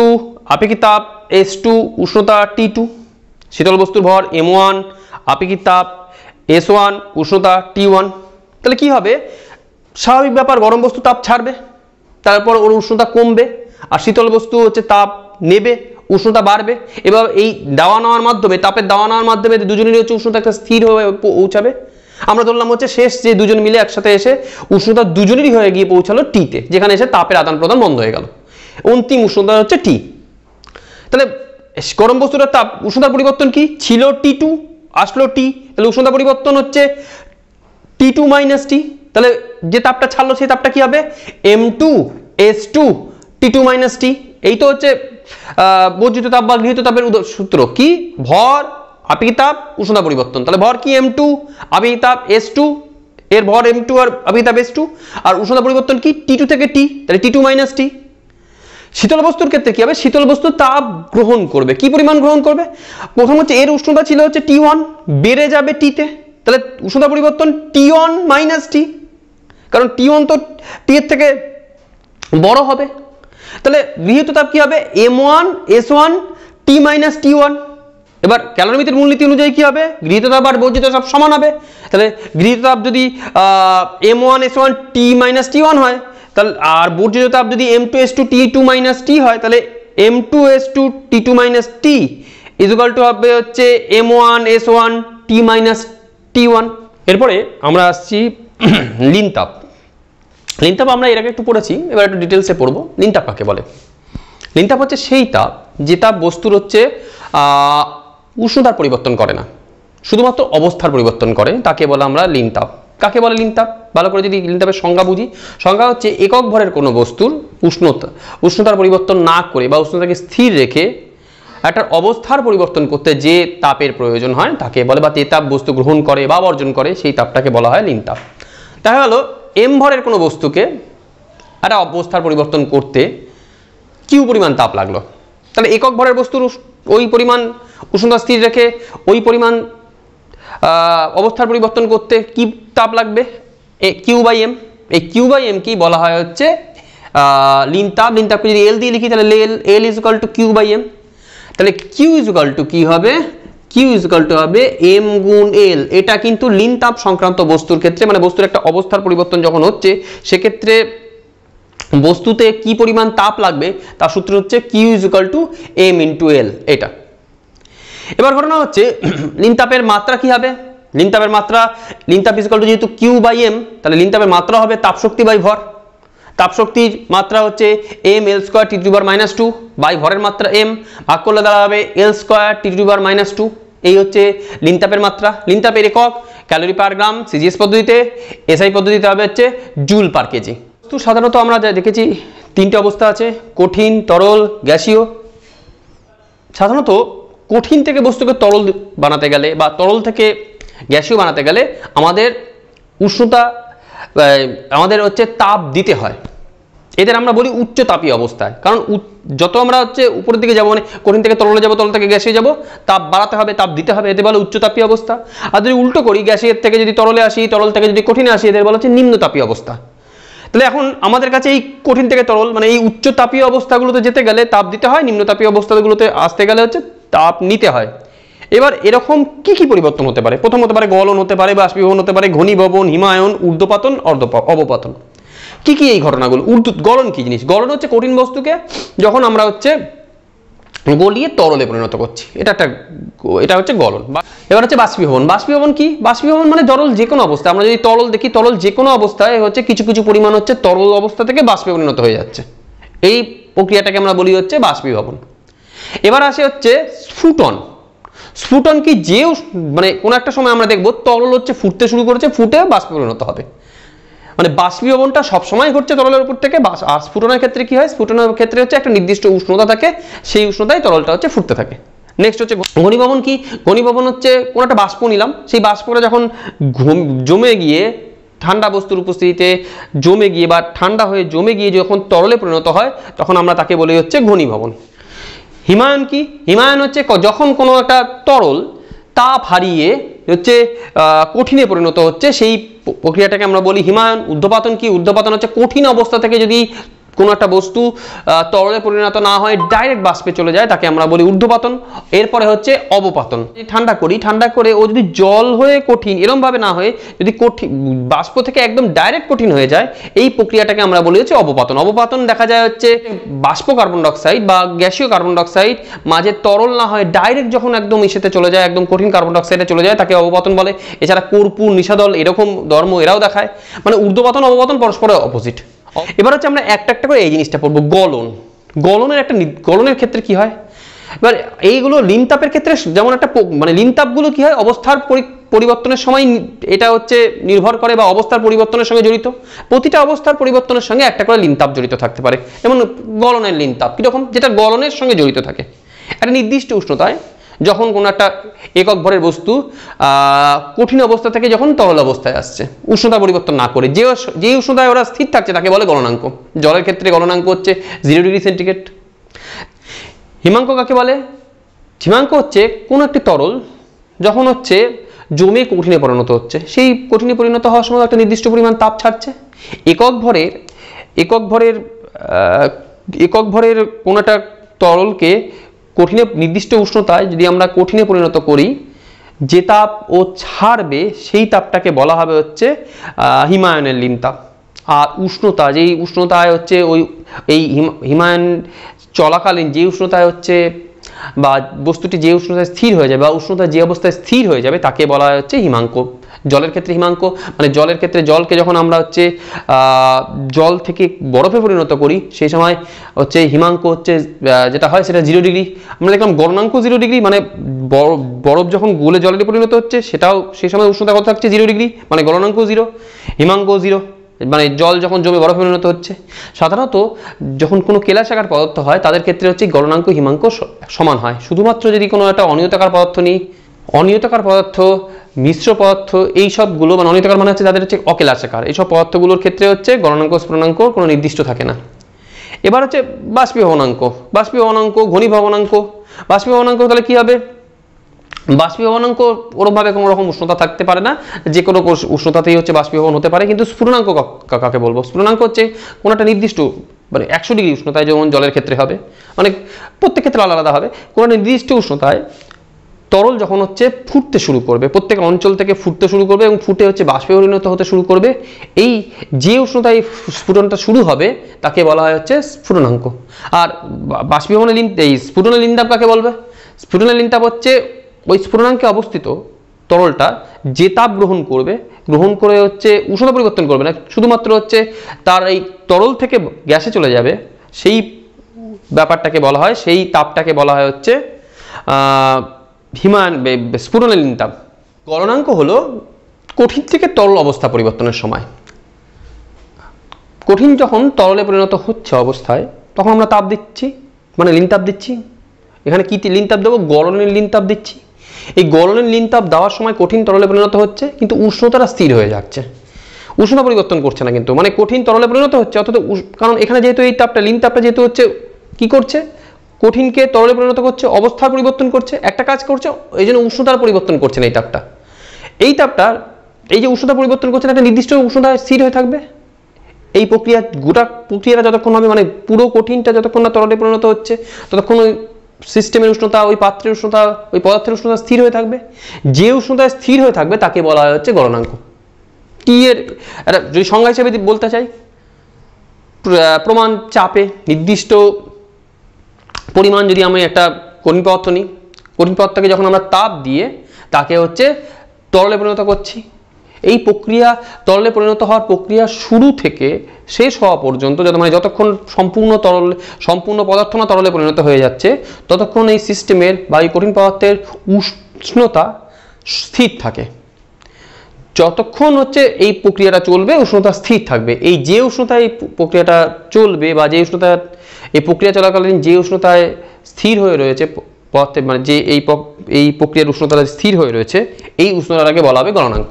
আপেক্ষিক তাপ S2, উষ্ণতা T2। শীতল বস্তুর ভর M1, আপেক্ষিক তাপ S1, উষ্ণতা T1। তাহলে কি হবে? স্বাভাবিক ব্যাপার, গরম বস্তু তাপ ছাড়বে, তারপর ওর উষ্ণতা কমবে, আর শীতল বস্তু হচ্ছে তাপ নেবে, উষ্ণতা বাড়বে। এবার এই তাপের দাওয়া নেওয়ার মাধ্যমে দুজনেরই হচ্ছে উষ্ণতা একটা স্থির হয়ে পৌঁছাবে। আমরা ধরলাম হচ্ছে শেষ যে দুজন মিলে একসাথে এসে উষ্ণতা দুজনেরই হয়ে গিয়ে পৌঁছালো T-তে, যেখানে এসে তাপের আদান প্রদান বন্ধ হয়ে গেল, অন্তিম উষ্ণতা হচ্ছে T। তাহলে গরম বস্তুটার তাপ উষ্ণতার পরিবর্তন কি ছিল? T2 আসলো T, তাহলে উষ্ণতা পরিবর্তন হচ্ছে T2 - T। তাহলে যে তাপটা ছাড়লো সেই তাপটা কি হবে? M2 S2 T2 - T। এই তো হচ্ছে বর্জিত তাপ বা গৃহীত তাপের সূত্র কি? ভর, আপেক্ষিক তাপ, উষ্ণতা পরিবর্তন। তাহলে ভর কি? M2, আপেক্ষিক তাপ S2, এর ভর m2 আর আবিতাপ s2, আর উষ্ণতা পরিবর্তন কি t2 থেকে t, তাহলে t2 - t। শীতল বস্তুর ক্ষেত্রে কি হবে, শীতল বস্তু তাপ গ্রহণ করবে, কি পরিমাণ গ্রহণ করবে, প্রথম হচ্ছে এর উষ্ণতা ছিল হচ্ছে t1, বেড়ে যাবে t তে, তাহলে উষ্ণতা পরিবর্তন t1 - t, কারণ t1 তো t এর থেকে বড় হবে, তাহলে গৃহীত তাপ কি হবে m1 s1 t - t1। এবার ক্যালোরিমিটার মূলনীতি অনুযায়ী কি হবে, গৃহীত তাপ আর বর্জিত তাপ সমান হবে, তাহলে গৃহীত তাপ যদি m1 s1 t - t1 হয়, তাহলে আর বর্জিত তাপ যদি m2 s2 t2 - t হয়, তাহলে m2 s2 t2 - t equal to হবে হচ্ছে m1 s1 t - t1। এরপরে আমরা আসছি লীন তাপ। লীন তাপ আমরা এর আগে একটু পড়েছি, এবার একটু ডিটেলসে পড়বো। লীন তাপ কাকে বলে? লীন তাপ হচ্ছে সেই তাপ যে তাপ বস্তুর হচ্ছে উষ্ণতার পরিবর্তন করে না, শুধুমাত্র অবস্থার পরিবর্তন করে, তাকে বলে আমরা লীন তাপ। কাকে বলে লীন তাপ? ভালো করে যদি লীন তাপের সংজ্ঞা বুঝি, সংজ্ঞা হচ্ছে একক ভরের কোনো বস্তুর উষ্ণতার পরিবর্তন না করে বা উষ্ণতাকে স্থির রেখে একটা অবস্থার পরিবর্তন করতে যে তাপের প্রয়োজন হয় তাকে বলে, বা যে তাপ বস্তু গ্রহণ করে বা বর্জন করে সেই তাপটাকে বলা হয় লীন তাপ। দেখা গেল m ভরের কোনো বস্তুকে একটা অবস্থার পরিবর্তন করতে কিউ পরিমাণ তাপ লাগলো, তাহলে একক ভরের বস্তুর ওই পরিমাণ উষ্ণতা স্থির রেখে ওই পরিমাণ অবস্থার পরিবর্তন করতে কি তাপ লাগবে, কিউ বাই এম। এই কিউ বাই এম কি বলা হয় হচ্ছে লীন তাপ। লীন তাপকে যদি এল দিয়ে লিখি তাহলে L is equal to Q by M, তাহলে কিউ ইজ ইকুয়াল টু কি হবে, কিউ ইজ ইকুয়াল টু হবে এম গুণ এল। এটা কিন্তু লীন তাপ সংক্রান্ত বস্তুর ক্ষেত্রে, মানে বস্তুর একটা অবস্থার পরিবর্তন যখন হচ্ছে সেক্ষেত্রে বস্তুতে কি পরিমাণ তাপ লাগবে তার সূত্র হচ্ছে Q is equal to M into L. এটা এবার ঘটনা হচ্ছে লীন তাপের মাত্রা কি হবে, লীন তাপের মাত্রা, লীন তাপ ইজ ইকুয়াল টু যেহেতু কিউ বাই এম, তাহলে লীন তাপের মাত্রা হবে তাপ শক্তি বাই ভর। তাপ শক্তির মাত্রা হচ্ছে M L square T to the power -2 by ভরের মাত্রা এম, ভাগ করলে দ্বারা হবে এল square T to the power -2। এই হচ্ছে লীন তাপের মাত্রা। লীন তাপের একক ক্যালোরি পার গ্রাম সিজিএস পদ্ধতিতে, এসআই পদ্ধতিতে হবে হচ্ছে জুল পার কেজি। তো সাধারণত আমরা যা দেখেছি তিনটে অবস্থা আছে, কঠিন, তরল, গ্যাসীয়। সাধারণত কঠিন থেকে বস্তুকে তরল বানাতে গেলে বা তরল থেকে গ্যাসীয় বানাতে গেলে আমাদের উষ্ণতা, আমাদের হচ্ছে তাপ দিতে হয়। এদের আমরা বলি উচ্চ তাপীয় অবস্থায়, কারণ যত আমরা হচ্ছে উপরের দিকে যাবো, মানে কঠিন থেকে তরলে যাবো, তরল থেকে গ্যাসে যাবো, তাপ বাড়াতে হবে, তাপ দিতে হবে, এদের বলে উচ্চ তাপীয় অবস্থা। আর যদি উল্টো করি, গ্যাসের থেকে যদি তরলে আসি, তরল থেকে যদি কঠিনে আসি, এদের বলা হচ্ছে নিম্ন তাপীয় অবস্থা। তাহলে এখন আমাদের কাছে এই কঠিন থেকে তরল মানে এই উচ্চ তাপীয় অবস্থাগুলোতে যেতে গেলে তাপ দিতে হয়, নিম্ন তাপীয় অবস্থাগুলোতে আসতে গেলে হচ্ছে তাপ নিতে হয়। এবার এরকম কি কি পরিবর্তন হতে পারে? প্রথম হতে পারে গলন হতে পারে, বাষ্পীভবন হতে পারে, ঘনীভবন, হিমায়ন, ঊর্ধ্বপাতন, অবপাতন। কি কি এই ঘটনাগুলো? গলন কি জিনিস? গলন হচ্ছে কঠিন বস্তুকে যখন আমরা হচ্ছে গলিয়ে তরলে পরিণত করছি, এটা হচ্ছে গলন। এবার হচ্ছে বাষ্পীভবন। বাষ্পীভবন কি? বাষ্পীভবন মানে তরল যে কোনো অবস্থা, আমরা যদি তরল দেখি, তরল যে কোনো অবস্থায় হচ্ছে কিছু কিছু পরিমাণ হচ্ছে তরল অবস্থা থেকে বাষ্পে পরিণত হয়ে যাচ্ছে, এই প্রক্রিয়াটাকে আমরা বলি হচ্ছে বাষ্পীভবন। এবার আসে হচ্ছে স্ফুটন। স্ফুটন কি? যে মানে কোনো একটা সময় আমরা দেখবো তরল হচ্ছে ফুটতে শুরু করেছে, ফুটে বাষ্পে পরিণত হবে, মানে বাষ্পীভবনটা সবসময় ঘটছে তরলের উপর থেকে। আর স্ফুটনের ক্ষেত্রে কি হয়? স্ফুটনের ক্ষেত্রে হচ্ছে একটা নির্দিষ্ট উষ্ণতা থাকে, সেই উষ্ণতায় তরলটা হচ্ছে ফুটতে থাকে। নেক্সট হচ্ছে ঘনীভবন। কি? ঘনীভবন হচ্ছে কোনো একটা বাষ্প নিলাম, সেই বাষ্পটা যখন জমে গিয়ে ঠান্ডা বস্তুর উপস্থিতিতে জমে গিয়ে বা ঠান্ডা হয়ে জমে গিয়ে যখন তরলে পরিণত হয় তখন আমরা তাকে বলি হচ্ছে ঘনীভবন। হিমায়ন কি? হিমায়ন হচ্ছে যখন কোনো একটা তরল তাপ হারিয়ে হচ্ছে কঠিনে পরিণত হচ্ছে, সেই প্রক্রিয়াটাকে আমরা বলি হিমায়ন। ঊর্ধ্বপাতন কি? ঊর্ধ্বপাতন হচ্ছে কঠিন অবস্থা থেকে যদি কোনো একটা বস্তু তরলে পরিণত না হয় ডাইরেক্ট বাষ্পে চলে যায়, তাকে আমরা বলি ঊর্ধ্বপাতন। এরপরে হচ্ছে অবপাতন। ঠান্ডা করি, ঠান্ডা করে ও যদি জল হয়ে কঠিন এরকম ভাবে না হয়ে যদি কঠিন বাষ্প থেকে একদম ডাইরেক্ট কঠিন হয়ে যায়, এই প্রক্রিয়াটাকে আমরা বলি হচ্ছে অবপাতন। অবপাতন দেখা যায় হচ্ছে বাষ্প কার্বন ডাইঅক্সাইড বা গ্যাসীয় কার্বন ডাইঅক্সাইড মাঝে তরল না হয় ডাইরেক্ট যখন একদম ইসেতে চলে যায়, একদম কঠিন কার্বন ডাইঅক্সাইডে চলে যায়, তাকে অবপাতন বলে। এছাড়া কর্পূর, নিশাদল এরকম ধর্ম এরাও দেখায়, মানে ঊর্ধ্বপাতন অবপাতন পরস্পরের অপোজিট। এবার হচ্ছে আমরা একটা একটা করে এই জিনিসটা পড়বো। গলন। গলনের ক্ষেত্রে কি হয়? এবার এইগুলো লীন তাপের ক্ষেত্রে যেমন একটা মানে লীন তাপগুলো কি হয় অবস্থার পরিবর্তনের সময় এটা হচ্ছে নির্ভর করে বা অবস্থার পরিবর্তনের সঙ্গে জড়িত। প্রতিটা অবস্থার পরিবর্তনের সঙ্গে একটা করে লীন তাপ জড়িত থাকতে পারে। যেমন গলনের লীন তাপ কিরকম? যেটা গলনের সঙ্গে জড়িত থাকে একটা নির্দিষ্ট উষ্ণতায় যখন কোনো একটা একক ভরের বস্তু কঠিন অবস্থা থেকে যখন তরল অবস্থায় আসছে উষ্ণতা পরিবর্তন না করে, যে উষ্ণতায় ওরা স্থির থাকছে তাকে বলে গলনাঙ্ক। জলের ক্ষেত্রে গলনাঙ্ক হচ্ছে 0 ডিগ্রি সেন্টিগ্রেড। হিমাঙ্ক কাকে বলে? হিমাঙ্ক হচ্ছে কোনো একটি তরল যখন হচ্ছে জমে কঠিনে পরিণত হচ্ছে, সেই কঠিনে পরিণত হওয়ার সময় একটা নির্দিষ্ট পরিমাণ তাপ ছাড়ছে। একক ভরের কোনো একটা তরলকে কঠিনে নির্দিষ্ট উষ্ণতায় যদি আমরা কঠিনে পরিণত করি, যে তাপ ও ছাড়বে সেই তাপটাকে বলা হবে হচ্ছে হিমায়নের লীন তাপ। আর উষ্ণতা, যেই উষ্ণতায় হচ্ছে এই হিমায়ন চলাকালীন যে উষ্ণতায় হচ্ছে বা বস্তুটি যে উষ্ণতায় স্থির হয়ে যাবে বা উষ্ণতা যে অবস্থায় স্থির হয়ে যাবে তাকে বলা হচ্ছে হিমাঙ্ক। জলের ক্ষেত্রে হিমাঙ্ক মানে জলের ক্ষেত্রে জলকে যখন আমরা হচ্ছে জল থেকে বরফে পরিণত করি সেই সময় হচ্ছে হিমাঙ্ক হচ্ছে যেটা হয় সেটা 0 ডিগ্রি। আমরা দেখলাম গলনাঙ্ক 0 ডিগ্রি, মানে বরফ যখন গলে জলে পরিণত হচ্ছে সেটাও সেই সময় উষ্ণতা কত থাকছে 0 ডিগ্রি, মানে গলনাঙ্ক 0, হিমাঙ্ক 0, মানে জল যখন জমে বরফে পরিণত হচ্ছে। সাধারণত যখন কোনো কেলাসাকার পদার্থ হয় তাদের ক্ষেত্রে হচ্ছে গলনাঙ্ক হিমাঙ্ক সমান হয়। শুধুমাত্র যদি কোনো একটা অনিয়তাকার পদার্থ নিই, অনিয়তাকার পদার্থ, মিশ্র পদার্থ, এই সবগুলো মানে অনিয়তাকার মানে হচ্ছে তাদের হচ্ছে অকেলাসাকার, এইসব পদার্থগুলোর ক্ষেত্রে হচ্ছে গলনাঙ্ক স্ফুটনাঙ্ক কোনো নির্দিষ্ট থাকে না। এবার হচ্ছে বাষ্পীভবনাঙ্ক, ঘনীভবনাঙ্ক। বাষ্পীভবনাঙ্ক তাহলে কি হবে? বাষ্পীভবনাঙ্ক ওরকমভাবে কোনো রকম উষ্ণতা থাকতে পারে না, যে কোনো উষ্ণতাতেই হচ্ছে বাষ্পীভবন হতে পারে। কিন্তু স্ফুটনাঙ্ক কাকে বলবো? স্ফুটনাঙ্ক হচ্ছে কোনো একটা নির্দিষ্ট মানে 100 ডিগ্রি উষ্ণতায়, যেমন জলের ক্ষেত্রে হবে, মানে প্রত্যেক ক্ষেত্রে আলাদা হবে। কোনো নির্দিষ্ট উষ্ণতায় তরল যখন হচ্ছে ফুটতে শুরু করবে, প্রত্যেক অঞ্চল থেকে ফুটতে শুরু করবে এবং ফুটে হচ্ছে বাষ্পে পরিণত হতে শুরু করবে, এই যে উষ্ণতায় স্ফুটনটা শুরু হবে তাকে বলা হয় হচ্ছে স্ফুটনাঙ্ক। আর বাষ্পীভবনের এই স্ফুটনের লিনতাপ কাকে বলবে? স্ফুটনের লিনতাপ হচ্ছে ওই স্ফুটনাঙ্কে অবস্থিত তরলটা যে তাপ গ্রহণ করে হচ্ছে উষ্ণতা পরিবর্তন করবে না, শুধুমাত্র হচ্ছে তার এই তরল থেকে গ্যাসে চলে যাবে, সেই ব্যাপারটাকে বলা হয়, সেই তাপটাকে বলা হয় হচ্ছে স্ফুটনের লিনতাপ। গলনাঙ্ক হলো কঠিন থেকে তরল অবস্থা পরিবর্তনের সময়। কঠিন যখন তরলে পরিণত হচ্ছে অবস্থায় তখন আমরা তাপ দিচ্ছি, মানে লিনতাপ দিচ্ছি। এখানে কি লিনতাপ দেবো? গলনের লিনতাপ দিচ্ছি। এই গলনের লিনতাপ দেওয়ার সময় কঠিন তরলে পরিণত হচ্ছে কিন্তু উষ্ণতাটা স্থির হয়ে যাচ্ছে, উষ্ণতা পরিবর্তন করছে না কিন্তু, মানে কঠিন তরলে পরিণত হচ্ছে অর্থাৎ কারণ এখানে যেহেতু এই তাপটা লিনতাপটা যেহেতু হচ্ছে কি করছে, কঠিনকে তরলে পরিণত করছে, অবস্থার পরিবর্তন করছে, একটা কাজ করছে, এই জন্য উষ্ণতার পরিবর্তন করছে না। এই তাপটা এই যে উষ্ণতা পরিবর্তন করছে না, একটা নির্দিষ্ট উষ্ণতায় স্থির হয়ে থাকবে। এই গোটা প্রক্রিয়াটা যতক্ষণ হবে, মানে পুরো কঠিনটা যতক্ষণ না তরলে পরিণত হচ্ছে ততক্ষণ ওই সিস্টেমের উষ্ণতা, ওই পাত্রের উষ্ণতা, ওই পদার্থের উষ্ণতা স্থির হয়ে থাকবে। যে উষ্ণতায় স্থির হয়ে থাকবে তাকে বলা হয় হচ্ছে গলনাঙ্ক। টি এর যদি সংজ্ঞা হিসেবে বলতে চাই, প্রমাণ চাপে নির্দিষ্ট পরিমাণ যদি আমি একটা কঠিন পদার্থ নিই, কঠিন পদার্থকে যখন আমরা তাপ দিয়ে তাকে হচ্ছে তরলে পরিণত করছি, এই প্রক্রিয়া তরলে পরিণত হওয়ার প্রক্রিয়া শুরু থেকে শেষ হওয়া পর্যন্ত মানে যতক্ষণ সম্পূর্ণ পদার্থ না তরলে পরিণত হয়ে যাচ্ছে ততক্ষণ এই সিস্টেমের বা এই কঠিন পদার্থের উষ্ণতা স্থির থাকে। যতক্ষণ হচ্ছে এই প্রক্রিয়াটা চলবে উষ্ণতা স্থির থাকবে। এই যে উষ্ণতায় এই প্রক্রিয়াটা চলবে বা যে উষ্ণতা এই প্রক্রিয়া চলাকালীন যে উষ্ণতায় স্থির হয়ে রয়েছে পদার্থের, মানে যে এই প্রক্রিয়ার উষ্ণতাটা স্থির হয়ে রয়েছে, এই উষ্ণতাটাকে বলা হবে গলনাঙ্ক।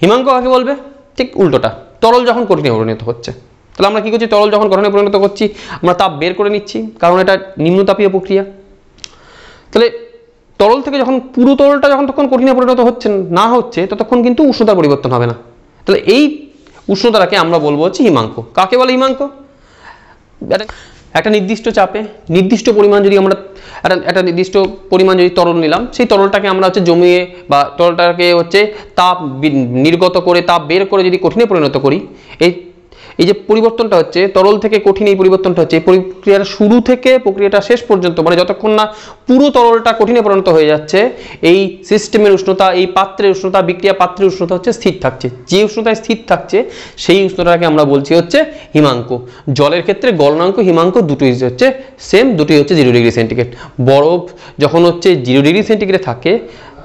হিমাঙ্ক কাকে বলবে? ঠিক উল্টোটা, তরল যখন কঠিনে পরিণত হচ্ছে। তাহলে আমরা কি করছি? তরল যখন কঠিনে পরিণত করছি আমরা তাপ বের করে নিচ্ছি, কারণ এটা নিম্নতাপীয় প্রক্রিয়া। তাহলে তরল থেকে যখন পুরো তরলটা তখন কঠিনে পরিণত হচ্ছে ততক্ষণ কিন্তু উষ্ণতার পরিবর্তন হবে না। তাহলে এই উষ্ণতাটাকে আমরা বলবো হচ্ছে হিমাঙ্ক। কাকে বলে হিমাঙ্ক? একটা নির্দিষ্ট চাপে নির্দিষ্ট পরিমাণ যদি আমরা একটা নির্দিষ্ট পরিমাণ যদি তরল নিলাম, সেই তরলটাকে আমরা হচ্ছে জমিয়ে বা তরলটাকে হচ্ছে তাপ নির্গত করে তাপ বের করে যদি কঠিনে পরিণত করি, এই যে পরিবর্তনটা হচ্ছে তরল থেকে কঠিন, এই পরিবর্তনটা হচ্ছে এই প্রক্রিয়ার শুরু থেকে প্রক্রিয়াটা শেষ পর্যন্ত, মানে যতক্ষণ না পুরো তরলটা কঠিনে পরিণত হয়ে যাচ্ছে এই সিস্টেমের উষ্ণতা, এই পাত্রের উষ্ণতা, বিক্রিয়া পাত্রের উষ্ণতা হচ্ছে স্থির থাকছে। যে উষ্ণতায় স্থির থাকছে সেই উষ্ণতাকে আমরা বলছি হচ্ছে হিমাঙ্ক। জলের ক্ষেত্রে গলনাঙ্ক হিমাঙ্ক দুটোই হচ্ছে সেম, দুটোই হচ্ছে 0 ডিগ্রি সেন্টিগ্রেড। বরফ যখন হচ্ছে 0 ডিগ্রি সেন্টিগ্রেড থাকে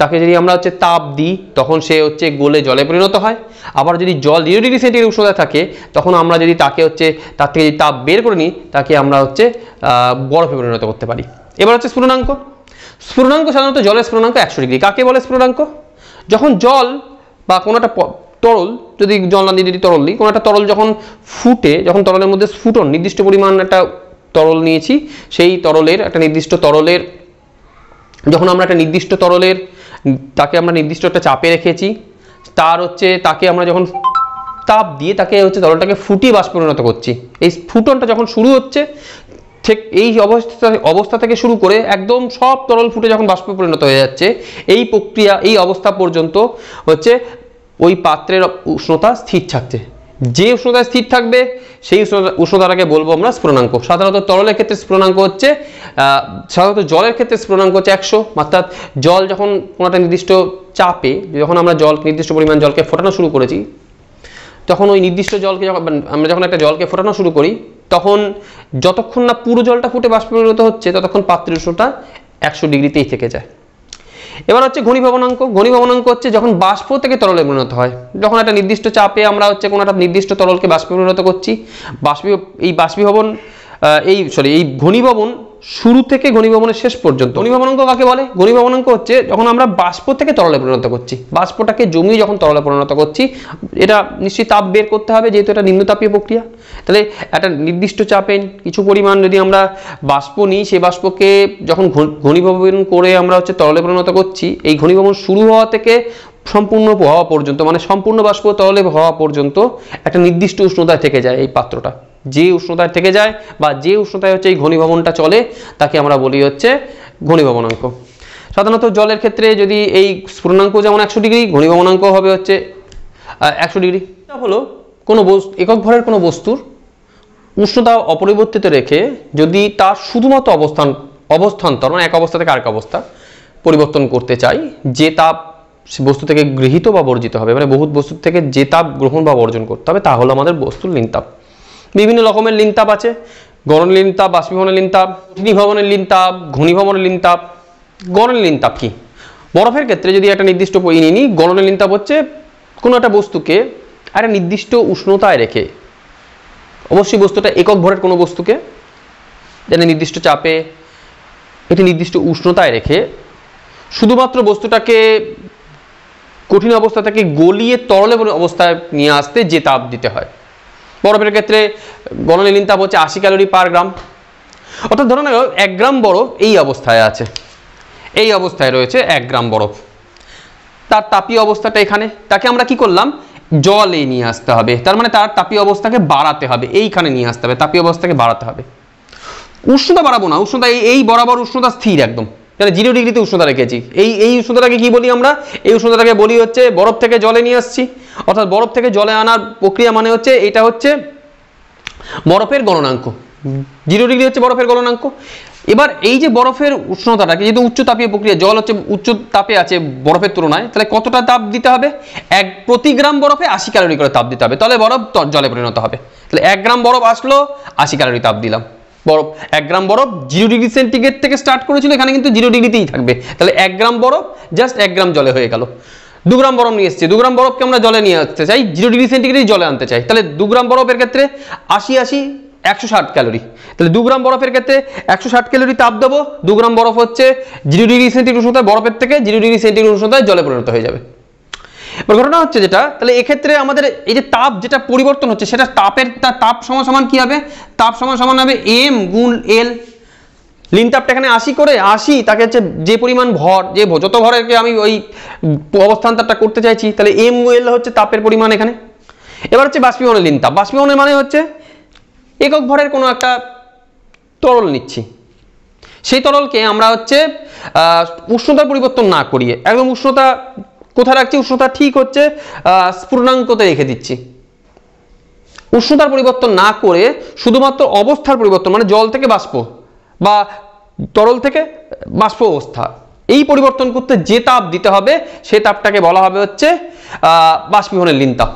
তাকে যদি আমরা হচ্ছে তাপ দিই তখন সে হচ্ছে গলে জলে পরিণত হয়। আবার যদি জল 0 ডিগ্রি সেন্টিগ্রেড উষ্ণতায় থাকে তখন আমরা যদি তাকে হচ্ছে তার থেকে যদি তাপ বের করে নিই তাকে আমরা হচ্ছে বরফে পরিণত করতে পারি। এবার হচ্ছে স্ফুটনাঙ্ক। স্ফুটনাঙ্ক সাধারণত জলের স্ফুটনাঙ্ক 100 ডিগ্রি। কাকে বলে স্ফুটনাঙ্ক? যখন জল বা কোনো একটা তরল, যদি জল না দিয়ে তরল নিই, কোনো একটা তরল যখন ফুটে, যখন তরলের মধ্যে স্ফুটন, নির্দিষ্ট পরিমাণ একটা তরল নিয়েছি, সেই তরলের একটা নির্দিষ্ট তরলের, যখন আমরা একটা নির্দিষ্ট তরলের তাকে আমরা নির্দিষ্ট একটা চাপে রেখেছি, তার হচ্ছে তাকে আমরা যখন তাপ দিয়ে তাকে হচ্ছে তরলটাকে ফুটিয়ে বাষ্পে পরিণত করছি, এই ফুটনটা যখন শুরু হচ্ছে ঠিক এই অবস্থা থেকে শুরু করে একদম সব তরল ফুটে যখন বাষ্পে পরিণত হয়ে যাচ্ছে, এই প্রক্রিয়া, এই অবস্থা পর্যন্ত হচ্ছে ওই পাত্রের উষ্ণতা স্থির থাকছে। যে উষ্ণতায় স্থির থাকবে সেই উষ্ণতাটাকে বলবো আমরা স্ফুটনাঙ্ক। সাধারণত তরলের ক্ষেত্রে স্ফুটনাঙ্ক হচ্ছে, সাধারণত জলের ক্ষেত্রে স্ফুটনাঙ্ক হচ্ছে 100। অর্থাৎ জল যখন কোনো একটা নির্দিষ্ট চাপে, যখন আমরা নির্দিষ্ট পরিমাণ জলকে ফোটানো শুরু করেছি, তখন ওই নির্দিষ্ট জলকে আমরা যখন একটা জলকে ফোটানো শুরু করি, তখন যতক্ষণ না পুরো জলটা ফুটে বাষ্পে পরিণত হচ্ছে, ততক্ষণ পাত্রের উষ্ণতা 100 ডিগ্রিতেই থেকে যায়। এবার হচ্ছে ঘনীভবনাঙ্ক। ঘনীভবনাঙ্ক হচ্ছে যখন বাষ্প থেকে তরলে পরিণত হয়, যখন একটা নির্দিষ্ট চাপে আমরা হচ্ছে কোনো একটা নির্দিষ্ট তরলকে বাষ্পে পরিণত করছি, এই ঘনীভবন শুরু থেকে ঘনীভবনের শেষ পর্যন্ত। ঘনীভবনাঙ্ক কাকে বলে? ঘনীভবনাঙ্ক হচ্ছে যখন আমরা বাষ্প থেকে তরলে পরিণত করছি, বাষ্পটাকে জমিয়ে যখন তরলে পরিণত করছি, এটা নিশ্চয়ই তাপ বের করতে হবে, যেহেতু এটা নিম্নতাপীয় প্রক্রিয়া। তাহলে একটা নির্দিষ্ট চাপে কিছু পরিমাণ যদি আমরা বাষ্প নিই, সেই বাষ্পকে যখন ঘনীভবন করে আমরা হচ্ছে তরলে পরিণত করছি, এই ঘনীভবন শুরু হওয়া থেকে সম্পূর্ণ হওয়া পর্যন্ত, মানে সম্পূর্ণ বাষ্প তরলে হওয়া পর্যন্ত একটা নির্দিষ্ট উষ্ণতায় থেকে যায় এই পাত্রটা। যে উষ্ণতায় থেকে যায় বা যে উষ্ণতায় হচ্ছে এই ঘনীভবনটা চলে, তাকে আমরা বলি হচ্ছে ঘনীভবনাঙ্ক। সাধারণত জলের ক্ষেত্রে যদি এই স্ফুটনাঙ্ক যেমন 100 ডিগ্রি, ঘনীভবনাঙ্ক হবে হচ্ছে 100 ডিগ্রি। এটা হলো কোনো একক ভরের কোনো বস্তুর উষ্ণতা অপরিবর্তিত রেখে যদি তার শুধুমাত্র অবস্থান্তর, মানে এক অবস্থা থেকে আরেক অবস্থা পরিবর্তন করতে চাই, যে তাপ বস্তু থেকে গৃহীত বা বর্জিত হবে, মানে বহুত বস্তু থেকে যে তাপ গ্রহণ বা বর্জন করতে হবে, তা হলো আমাদের বস্তুর লিনতাপ। বিভিন্ন রকমের লিনতাপ আছে, গরল লিনতাপ, বাষ্পীভবনের লিনতাপ, ঘনীভবনের লিনতাপ, ঘনীভবনের লিনতাপ। গরল লিনতাপ কি? বরফের ক্ষেত্রে যদি একটা নির্দিষ্ট নিই, গরল লিনতাপ হচ্ছে কোনো একটা বস্তুকে একটা নির্দিষ্ট উষ্ণতায় রেখে, অবশ্যই বস্তুটা একক ভরের কোনো বস্তুকে যেন নির্দিষ্ট চাপে একটি নির্দিষ্ট উষ্ণতায় রেখে শুধুমাত্র বস্তুটাকে কঠিন অবস্থা থেকে গলিয়ে তরলে অবস্থায় নিয়ে আসতে যে তাপ দিতে হয়। বরফের ক্ষেত্রে গরলের লিনতাপ হচ্ছে 80 ক্যালোরি পার গ্রাম। অর্থাৎ ধরুন 1 গ্রাম বরফ এই অবস্থায় আছে, এই অবস্থায় রয়েছে 1 গ্রাম বরফ, তার তাপীয় অবস্থাটা এখানে, তাকে আমরা কি করলাম, জলে নিয়ে আসতে হবে। তার মানে তার তাপীয় অবস্থাকে বাড়াতে হবে, এইখানে নিয়ে আসতে হবে, তাপীয় অবস্থাকে বাড়াতে হবে। উষ্ণতা বাড়াবো না, উষ্ণতা এই বরাবর উষ্ণতা স্থির একদম, তাহলে 0 ডিগ্রিতে উষ্ণতা রেখেছি। এই উষ্ণতাটাকে কি বলি আমরা? এই উষ্ণতাটাকে বলি হচ্ছে বরফ থেকে জলে নিয়ে আসছি। অর্থাৎ বরফ থেকে জলে আনার প্রক্রিয়া মানে হচ্ছে এটা হচ্ছে বরফের গলনাঙ্ক। 0 ডিগ্রি হচ্ছে বরফের গলনাঙ্ক। এবার এই যে বরফের উষ্ণতাটাকে, যেহেতু উচ্চ তাপীয় প্রক্রিয়া, জল হচ্ছে উচ্চ তাপে আছে বরফের তুলনায়, তাহলে কতটা তাপ দিতে হবে? প্রতি গ্রাম বরফে 80 ক্যালোরি করে তাপ দিতে হবে, তাহলে বরফ জলে পরিণত হবে। তাহলে 1 গ্রাম বরফ আসলো, 80 ক্যালোরি তাপ দিলাম। বরফ 1 গ্রাম বরফ 0 ডিগ্রি সেন্টিগ্রেড থেকে স্টার্ট করেছিল, এখানে কিন্তু 0 ডিগ্রিতেই থাকবে। তাহলে 1 গ্রাম বরফ জাস্ট 1 গ্রাম জলে হয়ে গেল। 2 গ্রাম বরফ নিয়ে এসছে, 2 গ্রাম বরফকে আমরা জলে নিয়ে আসতে চাই, 0 ডিগ্রি সেন্টিগ্রেড জলে আনতে চাই, তাহলে 2 গ্রাম বরফের ক্ষেত্রে 80 160 ক্যালোরি। তাহলে 2 গ্রাম বরফের ক্ষেত্রে 160 ক্যালোরি তাপ দেবো। 2 গ্রাম বরফ হচ্ছে 0 ডিগ্রি সেন্টিগ্রেড উষ্ণতায় বরফের থেকে 0 ডিগ্রি সেন্টিগ্রেড উষ্ণতায় জলে পরিণত হয়ে যাবে। এবার ঘটনা হচ্ছে যেটা, তাহলে এক্ষেত্রে আমাদের এই যে তাপ যেটা পরিবর্তন হচ্ছে, সেটা তাপ সমান কি হবে? তাপ সমান হবে m গুণ l। লিনতাপটা এখানে 80 করে, 80 তাকে হচ্ছে যে পরিমাণ ভর, যে যত ভরেরকে আমি ওই অবস্থান্তরটা করতে চাইছি, তাহলে m l হচ্ছে তাপের পরিমাণ এখানে। এবার হচ্ছে বাষ্পীভবনের লিনতাপ। বাষ্পীভবনের মানে হচ্ছে একক ভরের কোনো একটা তরল নিচ্ছি, সেই তরলকে আমরা হচ্ছে উষ্ণতার পরিবর্তন না করিয়ে একদম উষ্ণতা কোথায় রাখছি? উষ্ণতা ঠিক হচ্ছে স্ফুটনাঙ্কতে রেখে দিচ্ছি। উষ্ণতার পরিবর্তন না করে শুধুমাত্র অবস্থার পরিবর্তন, মানে জল থেকে বাষ্প বা তরল থেকে বাষ্প অবস্থা, এই পরিবর্তন করতে যে তাপ দিতে হবে সেই তাপটাকে বলা হবে হচ্ছে বাষ্পীভবনের লিনতাপ।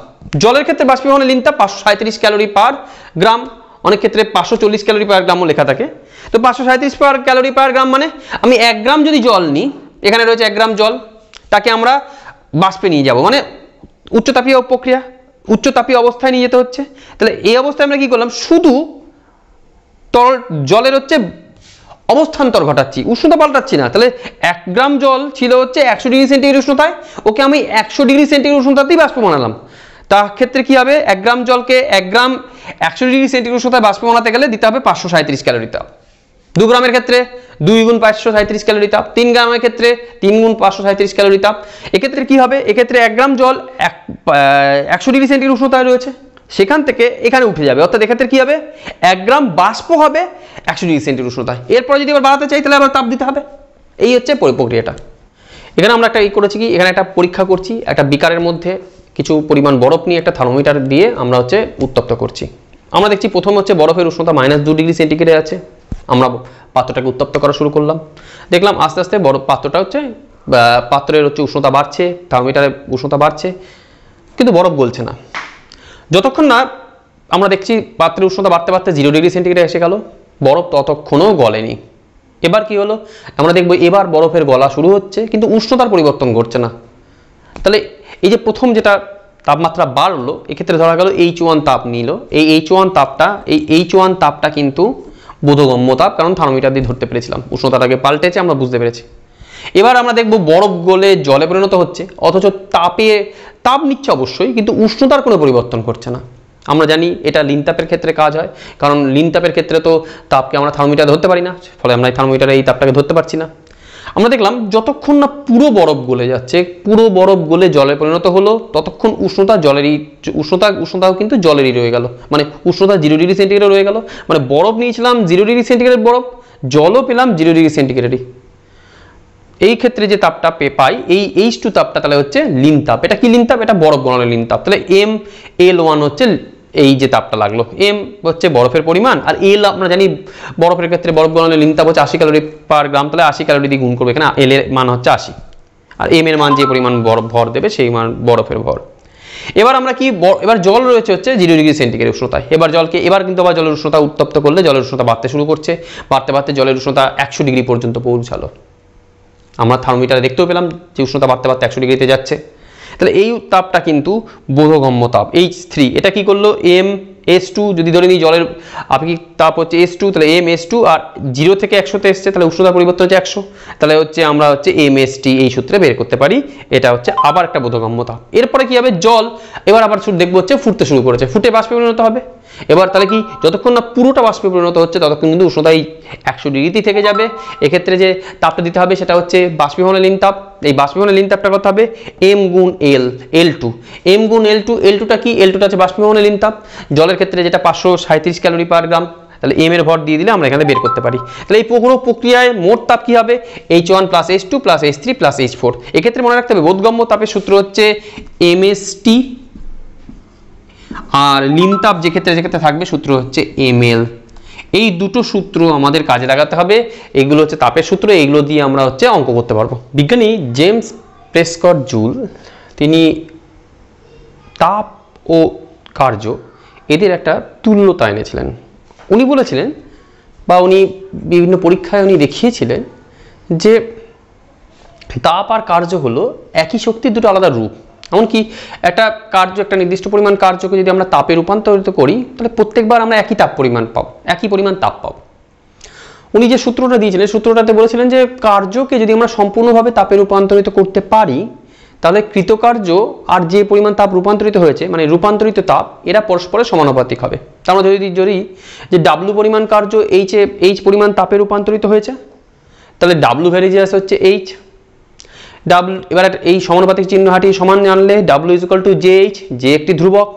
জলের ক্ষেত্রে বাষ্পীভবনের লিনতাপ 537 ক্যালোরি পার গ্রাম, অনেক ক্ষেত্রে 540 ক্যালোরি পার গ্রামও লেখা থাকে। তো 537 ক্যালোরি পার গ্রাম মানে আমি 1 গ্রাম যদি জল নিই, এখানে রয়েছে 1 গ্রাম জল, তাকে আমরা বাষ্পে নিয়ে যাব, মানে উচ্চতাপীয় প্রক্রিয়া, উচ্চতাপীয় অবস্থায় নিয়ে যেতে হচ্ছে। তাহলে এই অবস্থায় আমরা কি করলাম? শুধু তরল জলের হচ্ছে অবস্থান্তর ঘটাচ্ছি, উষ্ণতা পাল্টাচ্ছি না। তাহলে 1 গ্রাম জল ছিল হচ্ছে 100 ডিগ্রি সেন্টিগ্রেড উষ্ণতায়, ওকে আমি 100 ডিগ্রি সেন্টিগ্রেড উষ্ণতাতেই বাষ্প বানালাম। তার ক্ষেত্রে কি হবে, 1 গ্রাম জলকে 1 গ্রাম 100 ডিগ্রি সেন্টিগ্রেড উষ্ণতায় বাষ্প বানাতে গেলে দিতে হবে 537 ক্যালোরি তাপ। 2 গ্রামের ক্ষেত্রে 2 গুণ 537 ক্যালোরি তাপ, 3 গ্রামের ক্ষেত্রে 3 গুণ 537 ক্যালোরি তাপ। এক্ষেত্রে কি হবে, এক্ষেত্রে 1 গ্রাম জল 100 ডিগ্রি সেন্টিগ্রেড উষ্ণতায় রয়েছে, সেখান থেকে এখানে উঠে যাবে, অর্থাৎ এক্ষেত্রে কি হবে, 1 গ্রাম বাষ্প হবে 100 ডিগ্রি সেন্টিগ্রেড উষ্ণতায়। এরপরে যদি আবার বাড়াতে চাই তাহলে আবার তাপ দিতে হবে। এই হচ্ছে প্রক্রিয়াটা। এখানে আমরা একটা করেছি কি, এখানে একটা পরীক্ষা করছি, একটা বিকারের মধ্যে কিছু পরিমাণ বরফ নিয়ে একটা থার্মোমিটার দিয়ে আমরা হচ্ছে উত্তপ্ত করছি। আমরা দেখছি প্রথম হচ্ছে বরফের উষ্ণতা -2 ডিগ্রি সেন্টিগ্রেড আছে। আমরা পাত্রটাকে উত্তপ্ত করা শুরু করলাম, দেখলাম আস্তে আস্তে পাত্রটা হচ্ছে পাত্রের হচ্ছে উষ্ণতা বাড়ছে, থার্মোমিটারের উষ্ণতা বাড়ছে, কিন্তু বরফ গলছে না। যতক্ষণ না আমরা দেখছি পাত্রের উষ্ণতা বাড়তে বাড়তে 0 ডিগ্রি সেন্টিগ্রেড এসে গেল, বরফ ততক্ষণও গলেনি। এবার কি হলো, আমরা দেখবো এবার বরফের গলা শুরু হচ্ছে, কিন্তু উষ্ণতার পরিবর্তন ঘটছে না। তাহলে এই যে প্রথম যেটা তাপমাত্রা বাড়লো, এক্ষেত্রে ধরা গেল H1 তাপ নিল। এই H1 তাপটা কিন্তু বোধগম্য তাপ, কারণ থার্মোমিটার দিয়ে ধরতে পেরেছিলাম, উষ্ণতাটাকে পাল্টেছে, আমরা বুঝতে পেরেছি। এবার আমরা দেখব বরফ গলে জলে পরিণত হচ্ছে, অথচ তাপ নিচ্ছে অবশ্যই, কিন্তু উষ্ণতার কোনো পরিবর্তন করছে না। আমরা জানি এটা লিন তাপের ক্ষেত্রে কাজ হয়, কারণ লিন তাপের ক্ষেত্রে তো তাপকে আমরা থার্মোমিটারে ধরতে পারি না, ফলে আমরা এই থার্মোমিটারে এই তাপটাকে ধরতে পারছি না। আমরা দেখলাম যতক্ষণ না পুরো বরফ গলে যাচ্ছে, পুরো বরফ গলে জলে পরিণত হলো, ততক্ষণ উষ্ণতাও কিন্তু জলেরই রয়ে গেল, মানে উষ্ণতা 0 ডিগ্রি সেন্টিগ্রেড রয়ে গেল। মানে বরফ নিয়েছিলাম 0 ডিগ্রি সেন্টিগ্রেড বরফ, জলও পেলাম 0 ডিগ্রি সেন্টিগ্রেডই। এই ক্ষেত্রে যে তাপটা পাই, এই H2 তাপটা তাহলে হচ্ছে লিন তাপ। এটা কি লিন তাপ, এটা বরফ গলানোর লিন তাপ। তাহলে ML1 হচ্ছে এই যে তাপটা লাগলো, M হচ্ছে বরফের পরিমাণ, আর L আমরা জানি বরফের ক্ষেত্রে বরফ গলানোর লিন তাপ হচ্ছে 80 ক্যালোরি পার গ্রাম। তাহলে 80 ক্যালোরি দিয়ে গুণ করবো, এখানে L এর মান হচ্ছে 80, আর M এর মান যে পরিমাণ বরফ ভর দেবে সেই মান বরফের ভর। এবার আমরা কি, এবার জল রয়েছে হচ্ছে 0 ডিগ্রি সেন্টিগ্রেড উষ্ণতায়। এবার কিন্তু আবার জলের উষ্ণতা উত্তপ্ত করলে জলের উষ্ণতা বাড়তে শুরু করছে, বাড়তে বাড়তে জলের উষ্ণতা 100 ডিগ্রি পর্যন্ত পৌঁছালো। আমরা থার্মোমিটারে দেখতেও পেলাম যে উষ্ণতা বাড়তে বাড়তে 100 ডিগ্রিতে যাচ্ছে। তাহলে এই তাপটা কিন্তু বোধগম্য তাপ H3। এটা কি করলো, MS2 যদি ধরে নিই, জলের আপেক্ষিক তাপ হচ্ছে S2, তাহলে MS2 আর 0 থেকে 100তে এসছে, তাহলে উষ্ণতার পরিবর্তন হচ্ছে 100, তাহলে হচ্ছে আমরা হচ্ছে MST এই সূত্রে বের করতে পারি। এটা হচ্ছে আবার একটা বোধগম্য তাপ। এরপরে কি হবে, জল এবার আবার দেখবো হচ্ছে ফুটতে শুরু করেছে, ফুটে বাষ্পে পরিণত হবে। এবার তাহলে কি, যতক্ষণ না পুরোটা বাষ্পে পরিণত হচ্ছে ততক্ষণ কিন্তু উষ্ণতা 100 ডিগ্রিতেই থেকে যাবে। এক্ষেত্রে যে তাপটা দিতে হবে সেটা হচ্ছে বাষ্পীভবনের লিন তাপ। এই বাষ্পীভবনের লিন তাপটা কত হবে, M গুণ L2। M গুণ L2টা কি, L2টা হচ্ছে বাষ্পীভবনের লিন তাপ। জলের ক্ষেত্রে যেটা 537 ক্যালোরি পার গ্রাম, তাহলে M এর ভর দিয়ে দিলে আমরা এখানে বের করতে পারি। তাহলে এই পুরো প্রক্রিয়ায় মোট তাপ কি হবে, H1 plus H2 plus H3 plus H4। এক্ষেত্রে মনে রাখতে হবে বোধগম্য তাপের সূত্র হচ্ছে MST, আর লিন তাপ যে ক্ষেত্রে থাকবে সূত্র হচ্ছে ML। এই দুটো সূত্র আমাদের কাজে লাগাতে হবে। এগুলো হচ্ছে তাপের সূত্র, এগুলো দিয়ে আমরা হচ্ছে অঙ্ক করতে পারবো। বিজ্ঞানী জেমস প্রেস্কট জুল তিনি তাপ ও কার্য এদের একটা তুল্যতা এনেছিলেন। উনি বলেছিলেন, বা উনি বিভিন্ন পরীক্ষায় উনি দেখিয়েছিলেন যে তাপ আর কার্য হলো একই শক্তির দুটো আলাদা রূপ। এমনকি একটা কার্য, একটা নির্দিষ্ট পরিমাণ কার্যকে যদি আমরা তাপে রূপান্তরিত করি, তাহলে প্রত্যেকবার আমরা একই পরিমাণ তাপ পাবো। উনি যে সূত্রটা দিয়েছিলেন, সূত্রটাতে বলেছিলেন যে কার্যকে যদি আমরা সম্পূর্ণভাবে তাপে রূপান্তরিত করতে পারি, তাহলে কৃতকার্য আর যে পরিমাণ তাপ রূপান্তরিত হয়েছে, মানে রূপান্তরিত তাপ, এরা পরস্পরের সমানুপাতিক হবে। আমরা যদি যে W পরিমাণ কার্য H পরিমাণ তাপে রূপান্তরিত হয়েছে, তাহলে W ভ্যারিজিয়াস হচ্ছে H। এবার এই সমানুপাতিক চিহ্ন হাটিয়ে সমান জানলে W is equal two JH, যে একটি ধ্রুবক।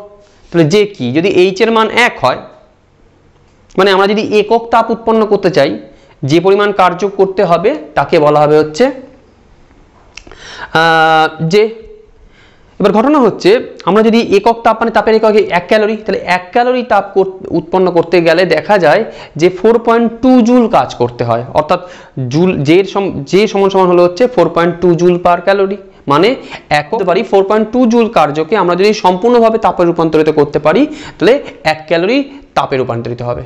তাহলে যে কি, যদি H এর মান 1 হয়, মানে আমরা যদি একক তাপ উৎপন্ন করতে চাই, যে পরিমাণ কার্য করতে হবে তাকে বলা হবে হচ্ছে যে। এবার ঘটনা হচ্ছে, আমরা যদি একক তাপ মানে তাপের একক 1 ক্যালোরি, তাহলে 1 ক্যালোরি তাপ উৎপন্ন করতে গেলে দেখা যায় যে 4.2 জুল কাজ করতে হয়, অর্থাৎ জুল যে সমান হলো হচ্ছে 4.2 জুল পার ক্যালোরি। মানে করতে পারি 4.2 জুল কার্যকে আমরা যদি সম্পূর্ণভাবে তাপে রূপান্তরিত করতে পারি, তাহলে 1 ক্যালোরি তাপে রূপান্তরিত হবে।